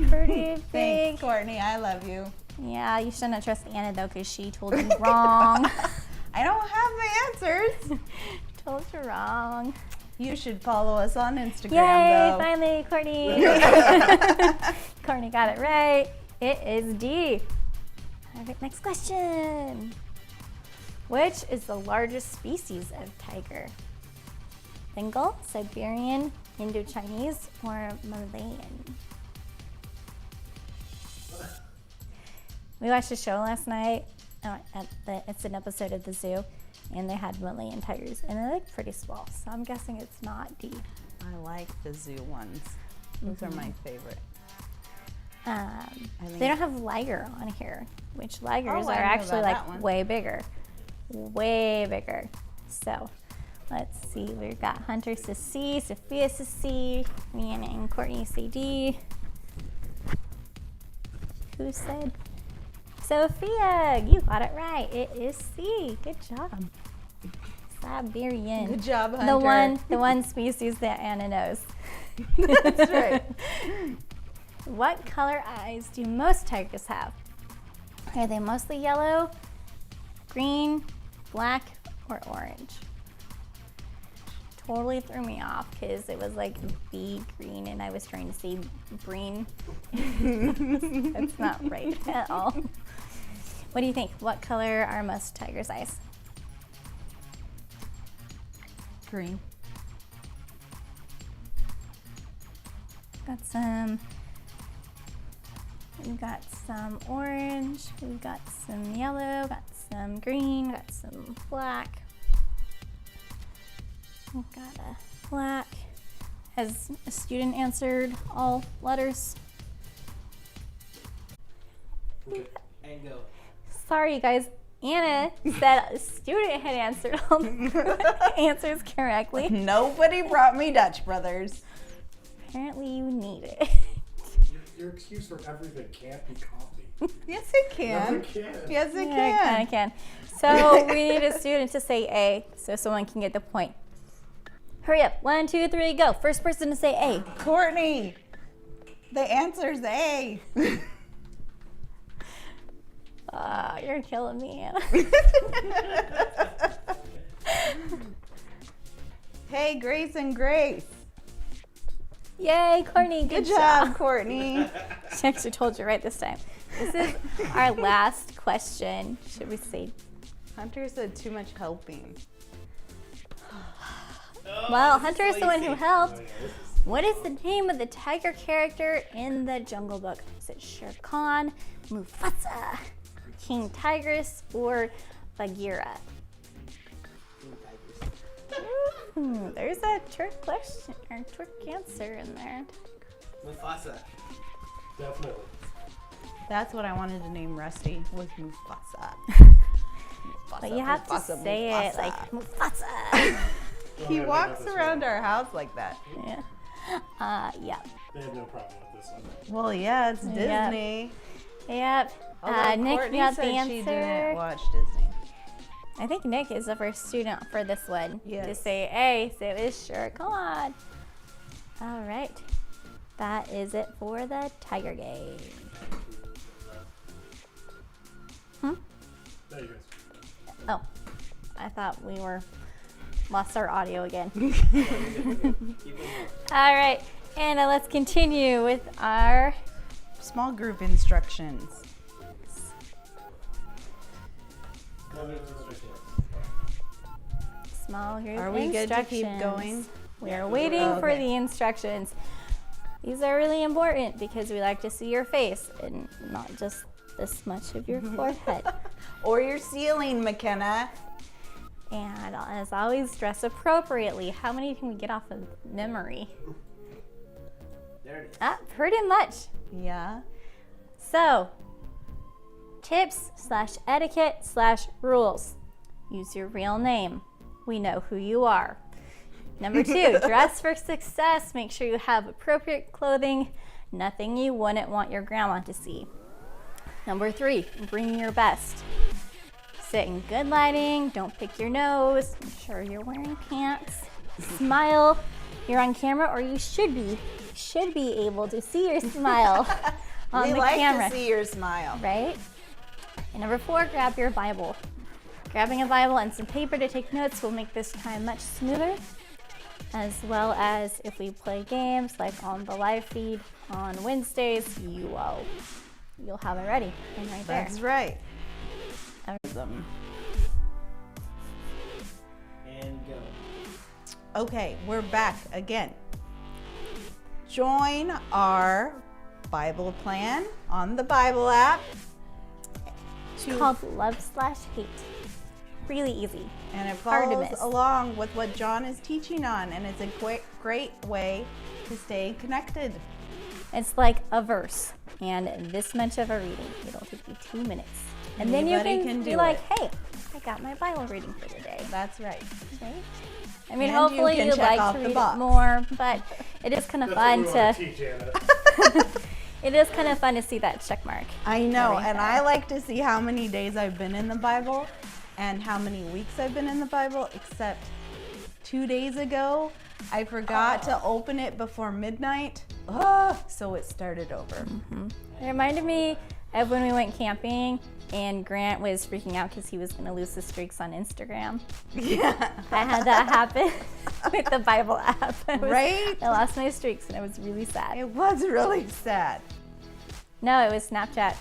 pretty big. Thanks, Courtney. I love you. Yeah, you shouldn't trust Anna though, because she told you wrong. I don't have the answers. Told you wrong. You should follow us on Instagram, Yay, though. finally, Courtney. Courtney got it right. It is D. All right, next question. Which is the largest species of tiger? Bengal, Siberian, Indo-Chinese, or Malayan? We watched a show last night. It's an episode of the zoo, and they had Malayan tigers, and they look pretty small. So I'm guessing it's not D. I like the zoo ones. Those are my favorite. They don't have liger on here, which ligers Oh, I are knew actually about that like one. way bigger. Way bigger. So let's see. We've got Hunter says C, Sophia says C, me and Courtney say D. Who said? Sophia, you got it right. It is C. Good job. Siberian. Good job, Hunter. The one species that Anna knows. That's right. What color eyes do most tigers have? Are they mostly yellow, green, black, or orange? Totally threw me off because it was like B green and I was trying to say green. That's not right at all. What do you think? What color are most tigers' eyes? Green. We've got some orange, we've got some yellow, got some green, got some black. We've got a black. Has a student answered all letters? And go. Sorry, you guys. Anna said a student had answered all the answers correctly. Nobody brought me Dutch Brothers. Apparently you need it. Your excuse for everything can't be coffee. Yes, it can. No, it can't. Yes, it Yeah, can. I can. So we need a student to say A so someone can get the point. Hurry up. 1, 2, 3, go. First person to say A. Courtney, the answer's A. You're killing me, Anna. Hey, Grace and Grace. Yay, Courtney. Good job, Courtney. She actually told you right this time. This is our last question. Should we say? Hunter said too much helping. Well, Hunter is the one who helped. What is the name of the tiger character in the Jungle Book? Is it Shere Khan, Mufasa, King Tigris, or Bagheera? There's a trick question or trick answer in there. Mufasa. Definitely. That's what I wanted to name Rusty, was Mufasa. But you have to Mufasa, say it Mufasa. like Mufasa. He walks around our house like that. Yeah. Yeah. They have no problem with this one. Well, yeah, it's Yep. Disney. Yep. Although Nick Courtney got the said she didn't answer. watch Disney. I think Nick is the first student for this one to Yes. say A, so it's Shere Khan. All right. That is it for the Tiger game. There you go. Oh, I thought we lost our audio again. All right, Anna, let's continue with our Small group instructions. small group Are we good to keep instructions. going? We are waiting for Okay. the instructions. These are really important because we like to see your face and not just this much of your forehead. Or your ceiling, McKenna. And as always, dress appropriately. How many can we get off of memory? There it is. Pretty much. Yeah. So, Tips/etiquette/rules. Use your real name. We know who you are. Number 2, dress for success. Make sure you have appropriate clothing, nothing you wouldn't want your grandma to see. Number 3, bring your best. Sit in good lighting, don't pick your nose, make sure you're wearing pants, smile. You're on camera, or you should be able to see your smile on the camera. We like to see your smile. Right? And number 4, grab your Bible. Grabbing a Bible and some paper to take notes will make this time much smoother, as well as if we play games like on the live feed on Wednesdays, you'll have it ready and right there. That's right. And go. Okay, we're back again. Join our Bible plan on the Bible app. It's called Love/Hate. Really easy. And it Hard to follows miss. along with what John is teaching on, and it's a great way to stay connected. It's like a verse and this much of a reading. It'll take you 2 minutes. And then you Anybody can can be do like, it. hey, I got my Bible reading for today. That's right. Right? I mean, And hopefully you can you check like off to the read it box. more, but it is kind of fun to teach Anna. it is kind of fun to see that check mark. I know, Very and fair. I like to see how many days I've been in the Bible and how many weeks I've been in the Bible, except 2 days ago, I forgot to open it before midnight, so it started over. It reminded me of when we went camping and Grant was freaking out because he was going to lose his streaks on Instagram. Yeah. I had that happen with the Bible app. Right? I lost my streaks and it was really sad. It was really sad. No, it was Snapchat.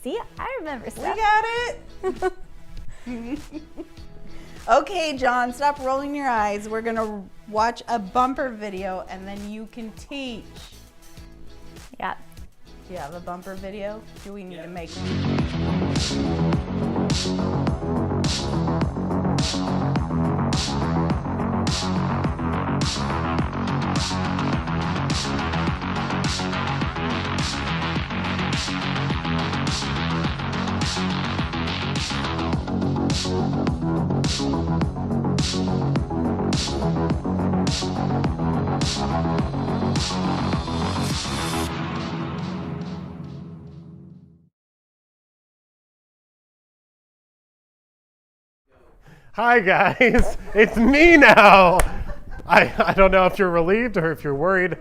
See, I remember We stuff. got it. Okay, John, stop rolling your eyes. We're going to watch a bumper video and then you can teach. Yeah. Do you have a bumper video? Do we need to make one? Hi guys, it's me now. I don't know if you're relieved or if you're worried.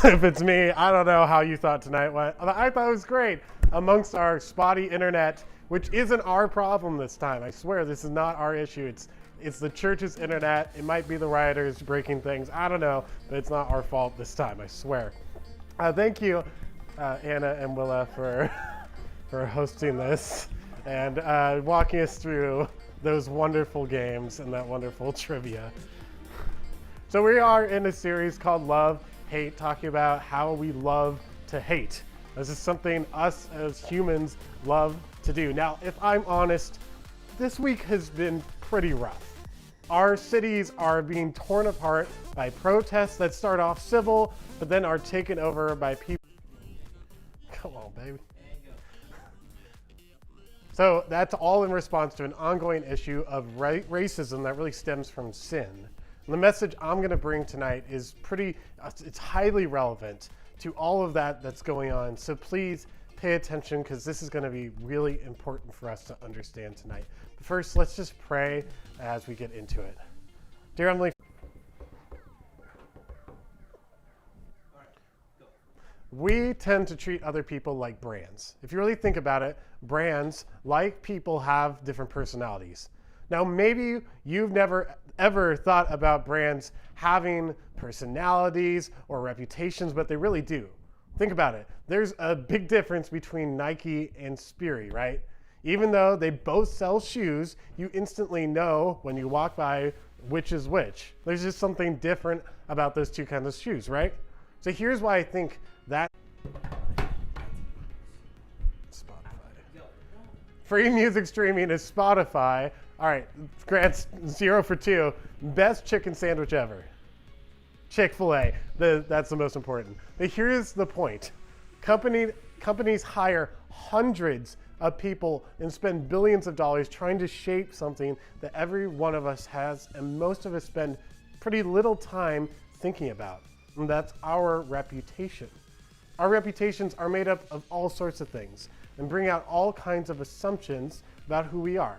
If it's me, I don't know how you thought tonight went. I thought it was great. Amongst our spotty internet, which isn't our problem this time. I swear this is not our issue. It's the church's internet. It might be the rioters breaking things. I don't know, but it's not our fault this time. I swear. Thank you, Anna and Willa, for hosting this and walking us through those wonderful games and that wonderful trivia. So we are in a series called Love, Hate, talking about how we love to hate. This is something us as humans love to do. Now, if I'm honest, this week has been pretty rough. Our cities are being torn apart by protests that start off civil, but then are taken over by people. Come on, baby. So that's all in response to an ongoing issue of racism that really stems from sin. And the message I'm going to bring tonight is it's highly relevant to all of that's going on. So please pay attention because this is going to be really important for us to understand tonight. But first, let's just pray as we get into it. Dear Heavenly, we tend to treat other people like brands. If you really think about it, brands, like people, have different personalities. Now, maybe you've never ever thought about brands having personalities or reputations, but they really do. Think about it. There's a big difference between Nike and Sperry, right? Even though they both sell shoes, you instantly know when you walk by which is which. There's just something different about those two kinds of shoes, right? So here's why I think that Spotify. Free music streaming is Spotify. All right, Grant's 0 for 2. Best chicken sandwich ever. Chick-fil-A. That's the most important. But here's the point. Companies Companies hire hundreds of people and spend billions of dollars trying to shape something that every one of us has, and most of us spend pretty little time thinking about. And that's our reputation. Our reputations are made up of all sorts of things and bring out all kinds of assumptions about who we are.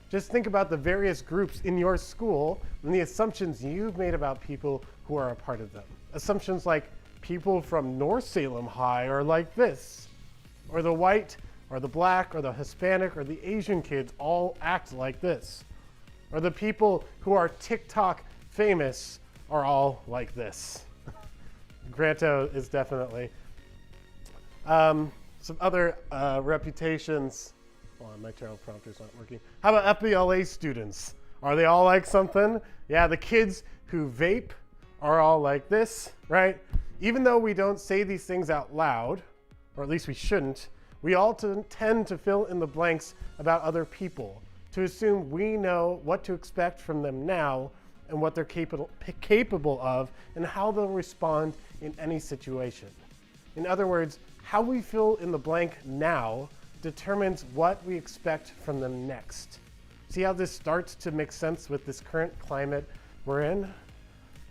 Just think about the various groups in your school and the assumptions you've made about people who are a part of them. Assumptions like people from North Salem High are like this, or the white, or the black, or the Hispanic, or the Asian kids all act like this, or the people who are TikTok famous are all like this. Granto is definitely. Some other reputations. Hold on, my teleprompter's not working. How about FBLA students? Are they all like something? Yeah, the kids who vape are all like this, right? Even though we don't say these things out loud, or at least we shouldn't, we all tend to fill in the blanks about other people, to assume we know what to expect from them now and what they're capable of and how they'll respond in any situation. In other words, how we fill in the blank now determines what we expect from them next. See how this starts to make sense with this current climate we're in?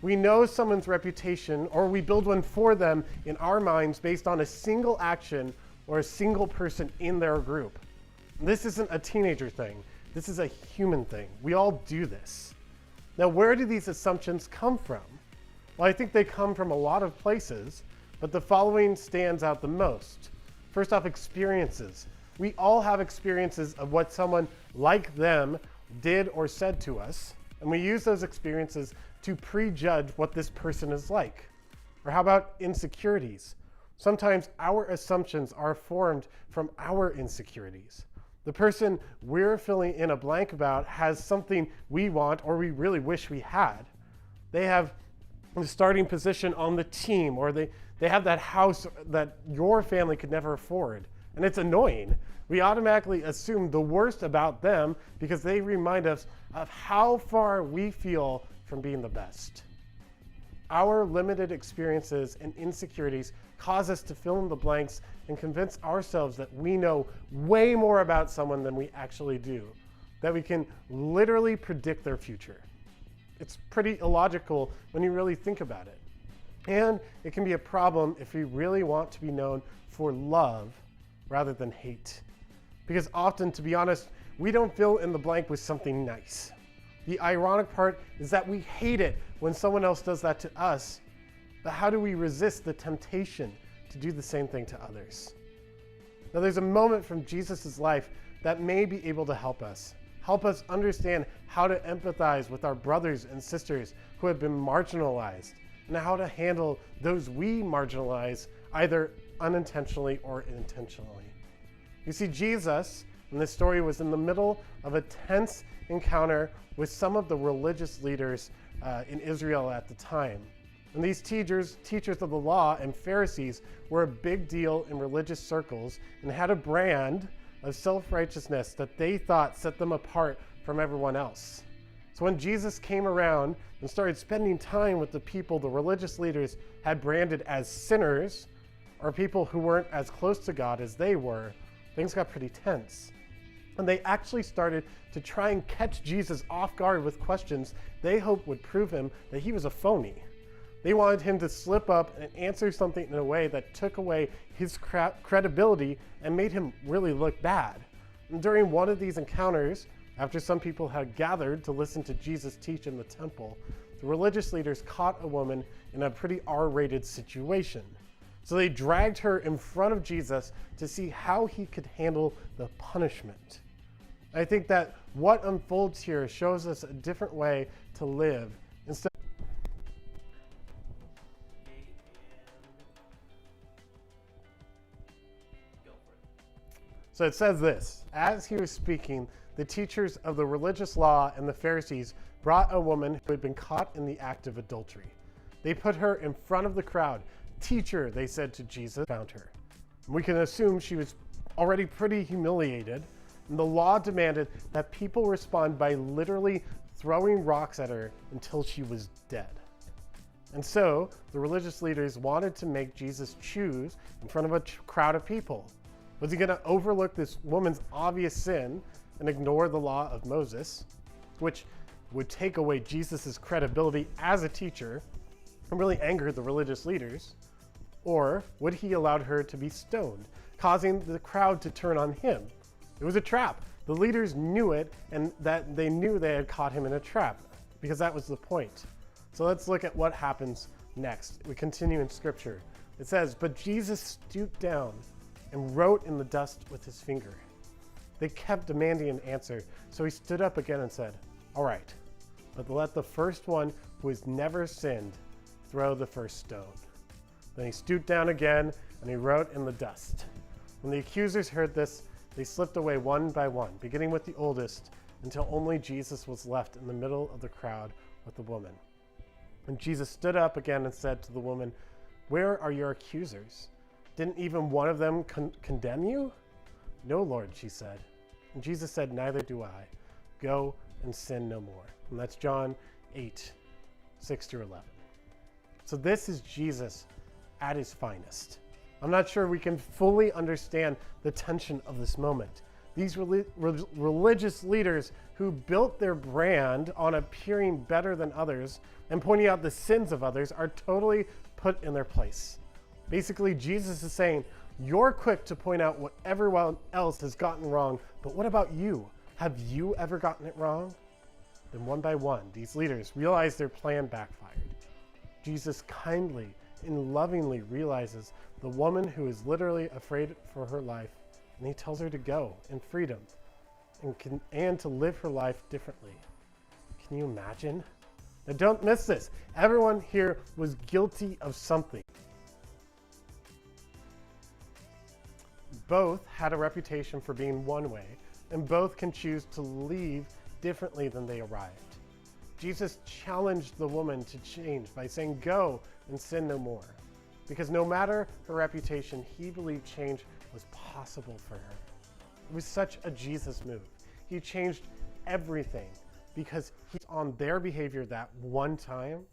We know someone's reputation, or we build one for them in our minds based on a single action or a single person in their group. This isn't a teenager thing. This is a human thing. We all do this. Now, where do these assumptions come from? Well, I think they come from a lot of places, but the following stands out the most. First off, experiences. We all have experiences of what someone like them did or said to us, and we use those experiences to prejudge what this person is like. Or how about insecurities? Sometimes our assumptions are formed from our insecurities. The person we're filling in a blank about has something we want or we really wish we had. They have the starting position on the team, or they have that house that your family could never afford. And it's annoying. We automatically assume the worst about them because they remind us of how far we feel from being the best. Our limited experiences and insecurities cause us to fill in the blanks and convince ourselves that we know way more about someone than we actually do, that we can literally predict their future. It's pretty illogical when you really think about it. And it can be a problem if we really want to be known for love rather than hate. Because often, to be honest, we don't fill in the blank with something nice. The ironic part is that we hate it when someone else does that to us, but how do we resist the temptation to do the same thing to others? Now, there's a moment from Jesus' life that may be able to help us understand how to empathize with our brothers and sisters who have been marginalized, and how to handle those we marginalize either unintentionally or intentionally. You see, Jesus in this story was in the middle of a tense encounter with some of the religious leaders in Israel at the time. And these teachers of the law and Pharisees were a big deal in religious circles and had a brand of self-righteousness that they thought set them apart from everyone else. So when Jesus came around and started spending time with the people the religious leaders had branded as sinners, or people who weren't as close to God as they were, things got pretty tense. And they actually started to try and catch Jesus off guard with questions they hoped would prove him that he was a phony. They wanted him to slip up and answer something in a way that took away his credibility and made him really look bad. And during one of these encounters, after some people had gathered to listen to Jesus teach in the temple, the religious leaders caught a woman in a pretty R-rated situation. So they dragged her in front of Jesus to see how he could handle the punishment. I think that what unfolds here shows us a different way to live. Instead, so it says this: as he was speaking, the teachers of the religious law and the Pharisees brought a woman who had been caught in the act of adultery. They put her in front of the crowd. "Teacher," they said to Jesus, found her. We can assume she was already pretty humiliated, and the law demanded that people respond by literally throwing rocks at her until she was dead. And so the religious leaders wanted to make Jesus choose in front of a crowd of people. Was he going to overlook this woman's obvious sin and ignore the law of Moses, which would take away Jesus' credibility as a teacher and really anger the religious leaders? Or would he allow her to be stoned, causing the crowd to turn on him? It was a trap. The leaders knew it, and that they knew they had caught him in a trap, because that was the point. So let's look at what happens next. We continue in scripture. It says, "But Jesus stooped down and wrote in the dust with his finger." They kept demanding an answer, so he stood up again and said, "All right, but let the first one who has never sinned throw the first stone." Then he stooped down again and he wrote in the dust. When the accusers heard this, they slipped away one by one, beginning with the oldest, until only Jesus was left in the middle of the crowd with the woman. And Jesus stood up again and said to the woman, "Where are your accusers? Didn't even one of them condemn you?" "No, Lord," she said. And Jesus said, "Neither do I. Go and sin no more." And that's John 8, 6 through 11. So this is Jesus at his finest. I'm not sure we can fully understand the tension of this moment. These religious leaders who built their brand on appearing better than others and pointing out the sins of others are totally put in their place. Basically, Jesus is saying, you're quick to point out what everyone else has gotten wrong, but what about you? Have you ever gotten it wrong? Then one by one, these leaders realize their plan backfired. Jesus kindly and lovingly realizes the woman who is literally afraid for her life, and he tells her to go in freedom and to live her life differently. Can you imagine? Now don't miss this. Everyone here was guilty of something. Both had a reputation for being one way, and both can choose to leave differently than they arrived. Jesus challenged the woman to change by saying, "Go and sin no more." Because no matter her reputation, he believed change was possible for her. It was such a Jesus move. He changed everything because he's on their behavior that one time.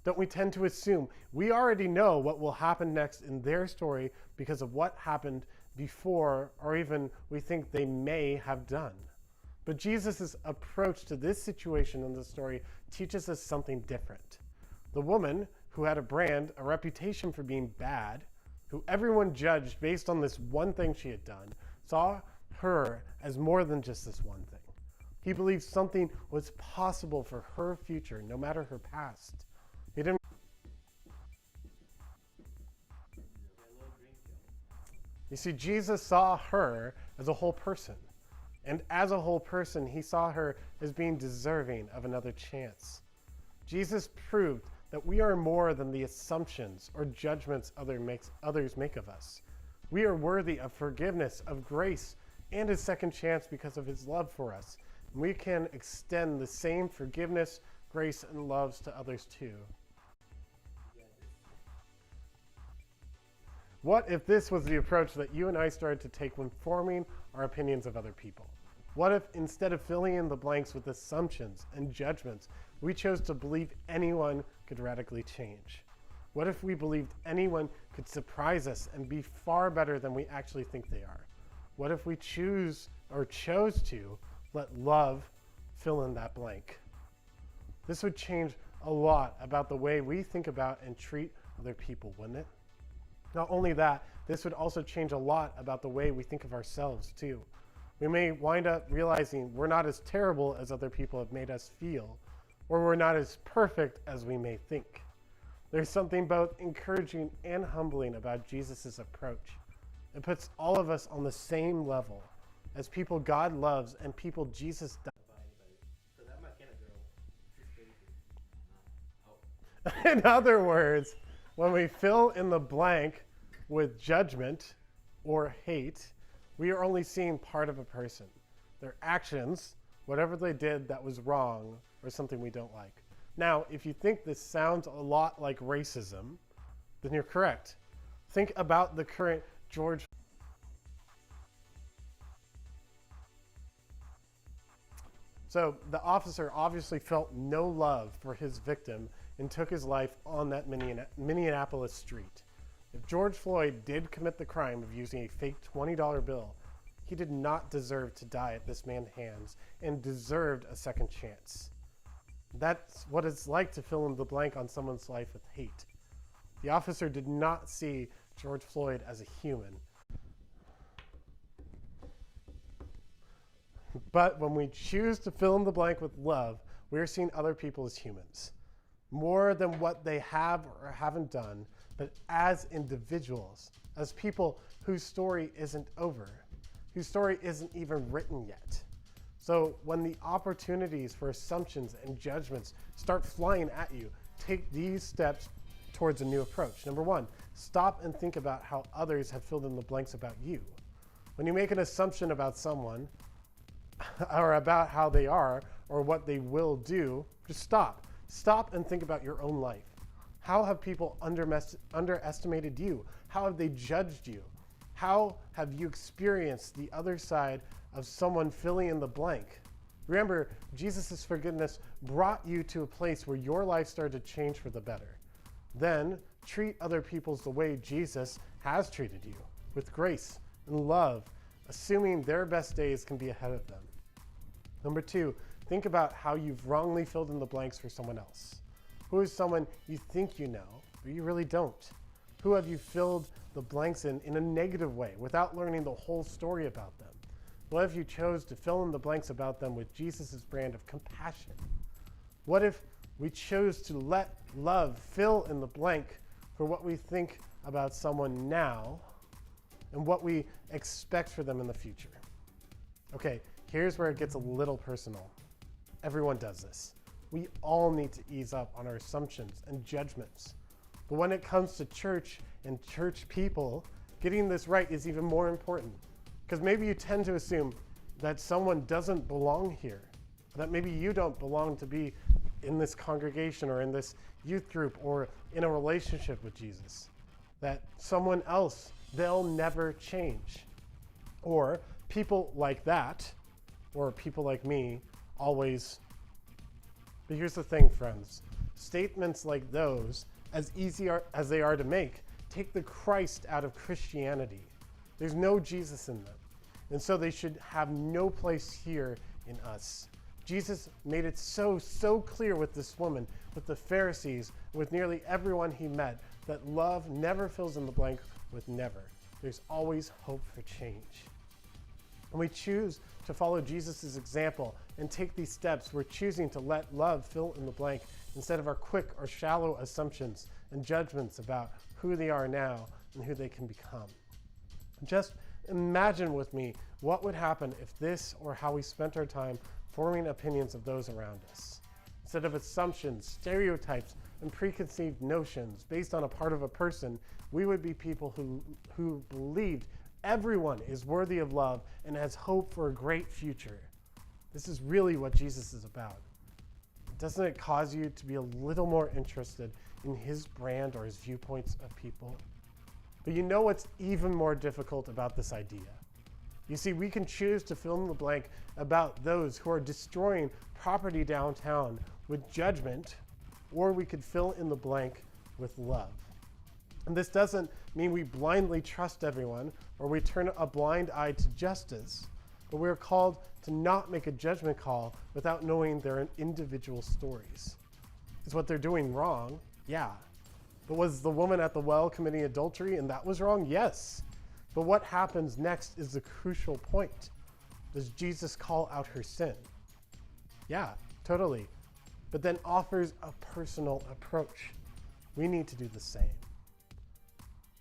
Don't we tend to assume we already know what will happen next in their story because of what happened before, or even we think they may have done? But Jesus' approach to this situation in the story teaches us something different. The woman who had a brand, a reputation for being bad, who everyone judged based on this one thing she had done, saw her as more than just this one thing. He believed something was possible for her future, no matter her past. He didn't. You see, Jesus saw her as a whole person. And as a whole person, he saw her as being deserving of another chance. Jesus proved that we are more than the assumptions or judgments others make of us. We are worthy of forgiveness, of grace, and his second chance because of his love for us. And we can extend the same forgiveness, grace, and loves to others too. What if this was the approach that you and I started to take when forming our opinions of other people? What if instead of filling in the blanks with assumptions and judgments, we chose to believe anyone could radically change? What if we believed anyone could surprise us and be far better than we actually think they are? What if we chose to let love fill in that blank? This would change a lot about the way we think about and treat other people, wouldn't it? Not only that, this would also change a lot about the way we think of ourselves too. We may wind up realizing we're not as terrible as other people have made us feel, or we're not as perfect as we may think. There's something both encouraging and humbling about Jesus' approach. It puts all of us on the same level as people God loves and people Jesus does. So that McKenna girl, she's crazy. Oh. In other words, when we fill in the blank with judgment or hate, we are only seeing part of a person. Their actions, whatever they did that was wrong, or something we don't like. Now, if you think this sounds a lot like racism, then you're correct. Think about the current George. So the officer obviously felt no love for his victim and took his life on that Minneapolis street. If George Floyd did commit the crime of using a fake $20 bill, he did not deserve to die at this man's hands and deserved a second chance. That's what it's like to fill in the blank on someone's life with hate. The officer did not see George Floyd as a human. But when we choose to fill in the blank with love, we're seeing other people as humans. More than what they have or haven't done, but as individuals, as people whose story isn't over, whose story isn't even written yet. So when the opportunities for assumptions and judgments start flying at you, take these steps towards a new approach. Number one, stop and think about how others have filled in the blanks about you. When you make an assumption about someone, or about how they are, or what they will do, just stop. Stop and think about your own life. How have people underestimated you? How have they judged you? How have you experienced the other side of someone filling in the blank? Remember, Jesus' forgiveness brought you to a place where your life started to change for the better. Then treat other people the way Jesus has treated you, with grace and love, assuming their best days can be ahead of them. Number two, think about how you've wrongly filled in the blanks for someone else. Who is someone you think you know, but you really don't? Who have you filled the blanks in a negative way without learning the whole story about them? What if you chose to fill in the blanks about them with Jesus' brand of compassion? What if we chose to let love fill in the blank for what we think about someone now and what we expect for them in the future? Okay, here's where it gets a little personal. Everyone does this. We all need to ease up on our assumptions and judgments. But when it comes to church and church people, getting this right is even more important. Because maybe you tend to assume that someone doesn't belong here, that maybe you don't belong to be in this congregation or in this youth group or in a relationship with Jesus, that someone else, they'll never change. Or people like that, or people like me, always. But here's the thing, friends. Statements like those, as easy as they are to make, take the Christ out of Christianity. There's no Jesus in them. And so they should have no place here in us. Jesus made it so clear with this woman, with the Pharisees, with nearly everyone he met, that love never fills in the blank with never. There's always hope for change. When we choose to follow Jesus' example and take these steps, we're choosing to let love fill in the blank instead of our quick or shallow assumptions and judgments about who they are now and who they can become. Just imagine with me what would happen if this or how we spent our time forming opinions of those around us. Instead of assumptions, stereotypes, and preconceived notions based on a part of a person, we would be people who believed everyone is worthy of love and has hope for a great future. This is really what Jesus is about. Doesn't it cause you to be a little more interested in his brand or his viewpoints of people? But you know what's even more difficult about this idea? You see, we can choose to fill in the blank about those who are destroying property downtown with judgment, or we could fill in the blank with love. And this doesn't mean we blindly trust everyone or we turn a blind eye to justice, but we're called to not make a judgment call without knowing their individual stories. Is what they're doing wrong? Yeah. But was the woman at the well committing adultery and that was wrong? Yes. But what happens next is the crucial point. Does Jesus call out her sin? Yeah, totally. But then offers a personal approach. We need to do the same.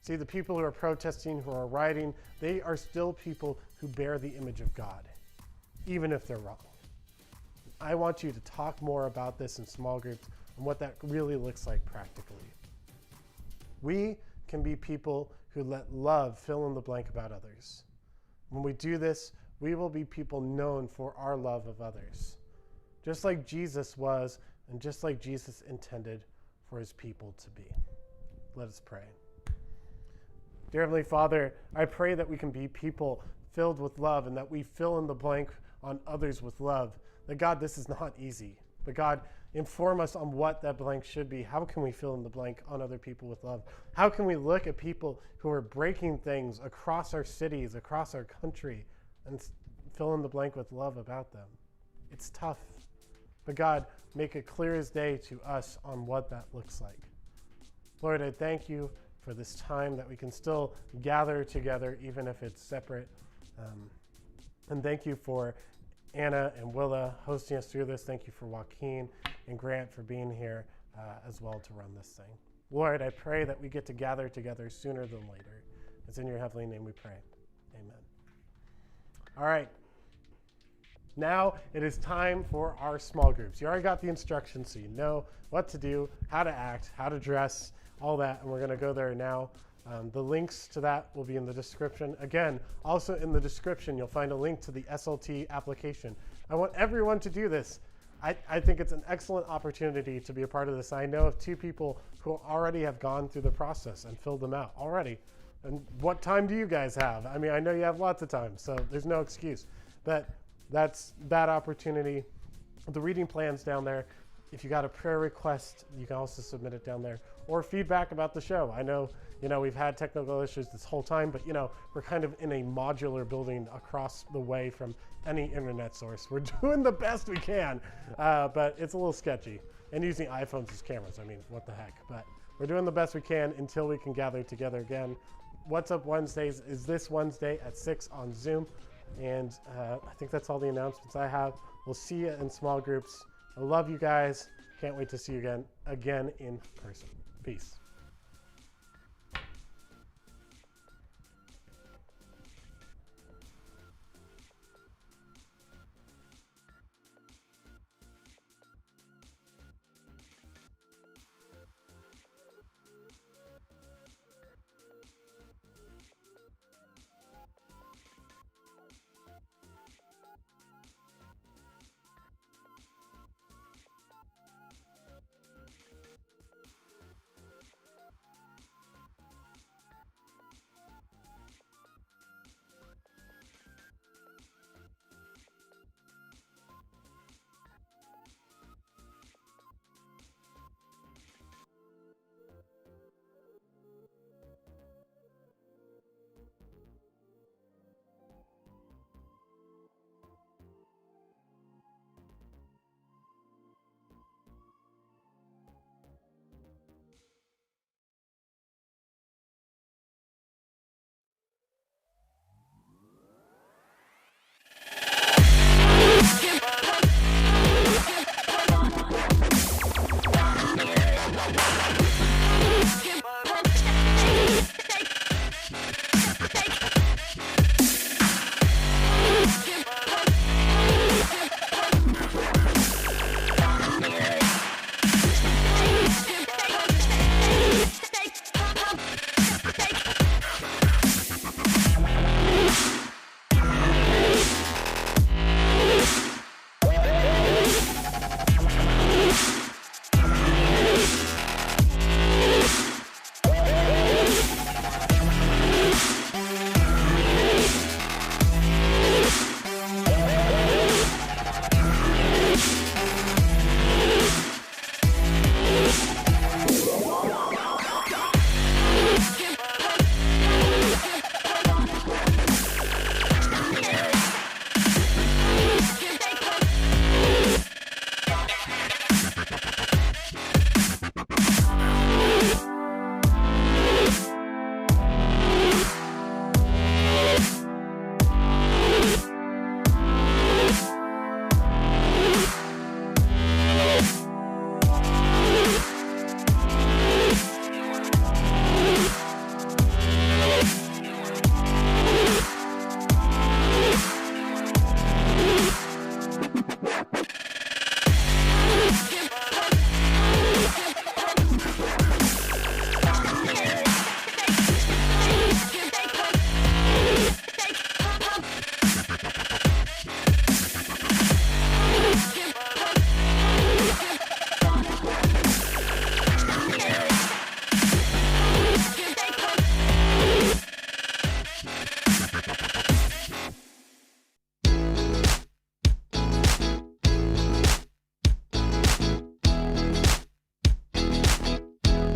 See, the people who are protesting, who are rioting, they are still people who bear the image of God, even if they're wrong. I want you to talk more about this in small groups and what that really looks like practically. We can be people who let love fill in the blank about others. When we do this, we will be people known for our love of others, just like Jesus was and just like Jesus intended for his people to be. Let us pray. Dear Heavenly Father, I pray that we can be people filled with love and that we fill in the blank on others with love. That God, this is not easy, but God, inform us on what that blank should be. How can we fill in the blank on other people with love? How can we look at people who are breaking things across our cities, across our country, and fill in the blank with love about them? It's tough. But God, make it clear as day to us on what that looks like. Lord, I thank you for this time that we can still gather together, even if it's separate. And thank you for Anna and Willa hosting us through this. Thank you for Joaquin and Grant for being here as well to run this thing. Lord, I pray that we get to gather together sooner than later. It's in your heavenly name we pray. Amen. All right. Now it is time for our small groups. You already got the instructions, so you know what to do, how to act, how to dress, all that, and we're going to go there now. The links to that will be in the description. Again, also in the description, you'll find a link to the SLT application. I want everyone to do this. I think it's an excellent opportunity to be a part of this. I know of 2 people who already have gone through the process and filled them out already. And what time do you guys have? I mean, I know you have lots of time, so there's no excuse. But that's that opportunity. The reading plan's down there. If you got a prayer request, you can also submit it down there. Or feedback about the show. I know, we've had technical issues this whole time, but, we're kind of in a modular building across the way from any internet source. We're doing the best we can, but it's a little sketchy. And using iPhones as cameras, I mean, what the heck. But we're doing the best we can until we can gather together again. What's Up Wednesdays is this Wednesday at 6 on Zoom. And I think that's all the announcements I have. We'll see you in small groups. I love you guys. Can't wait to see you again in person. Peace.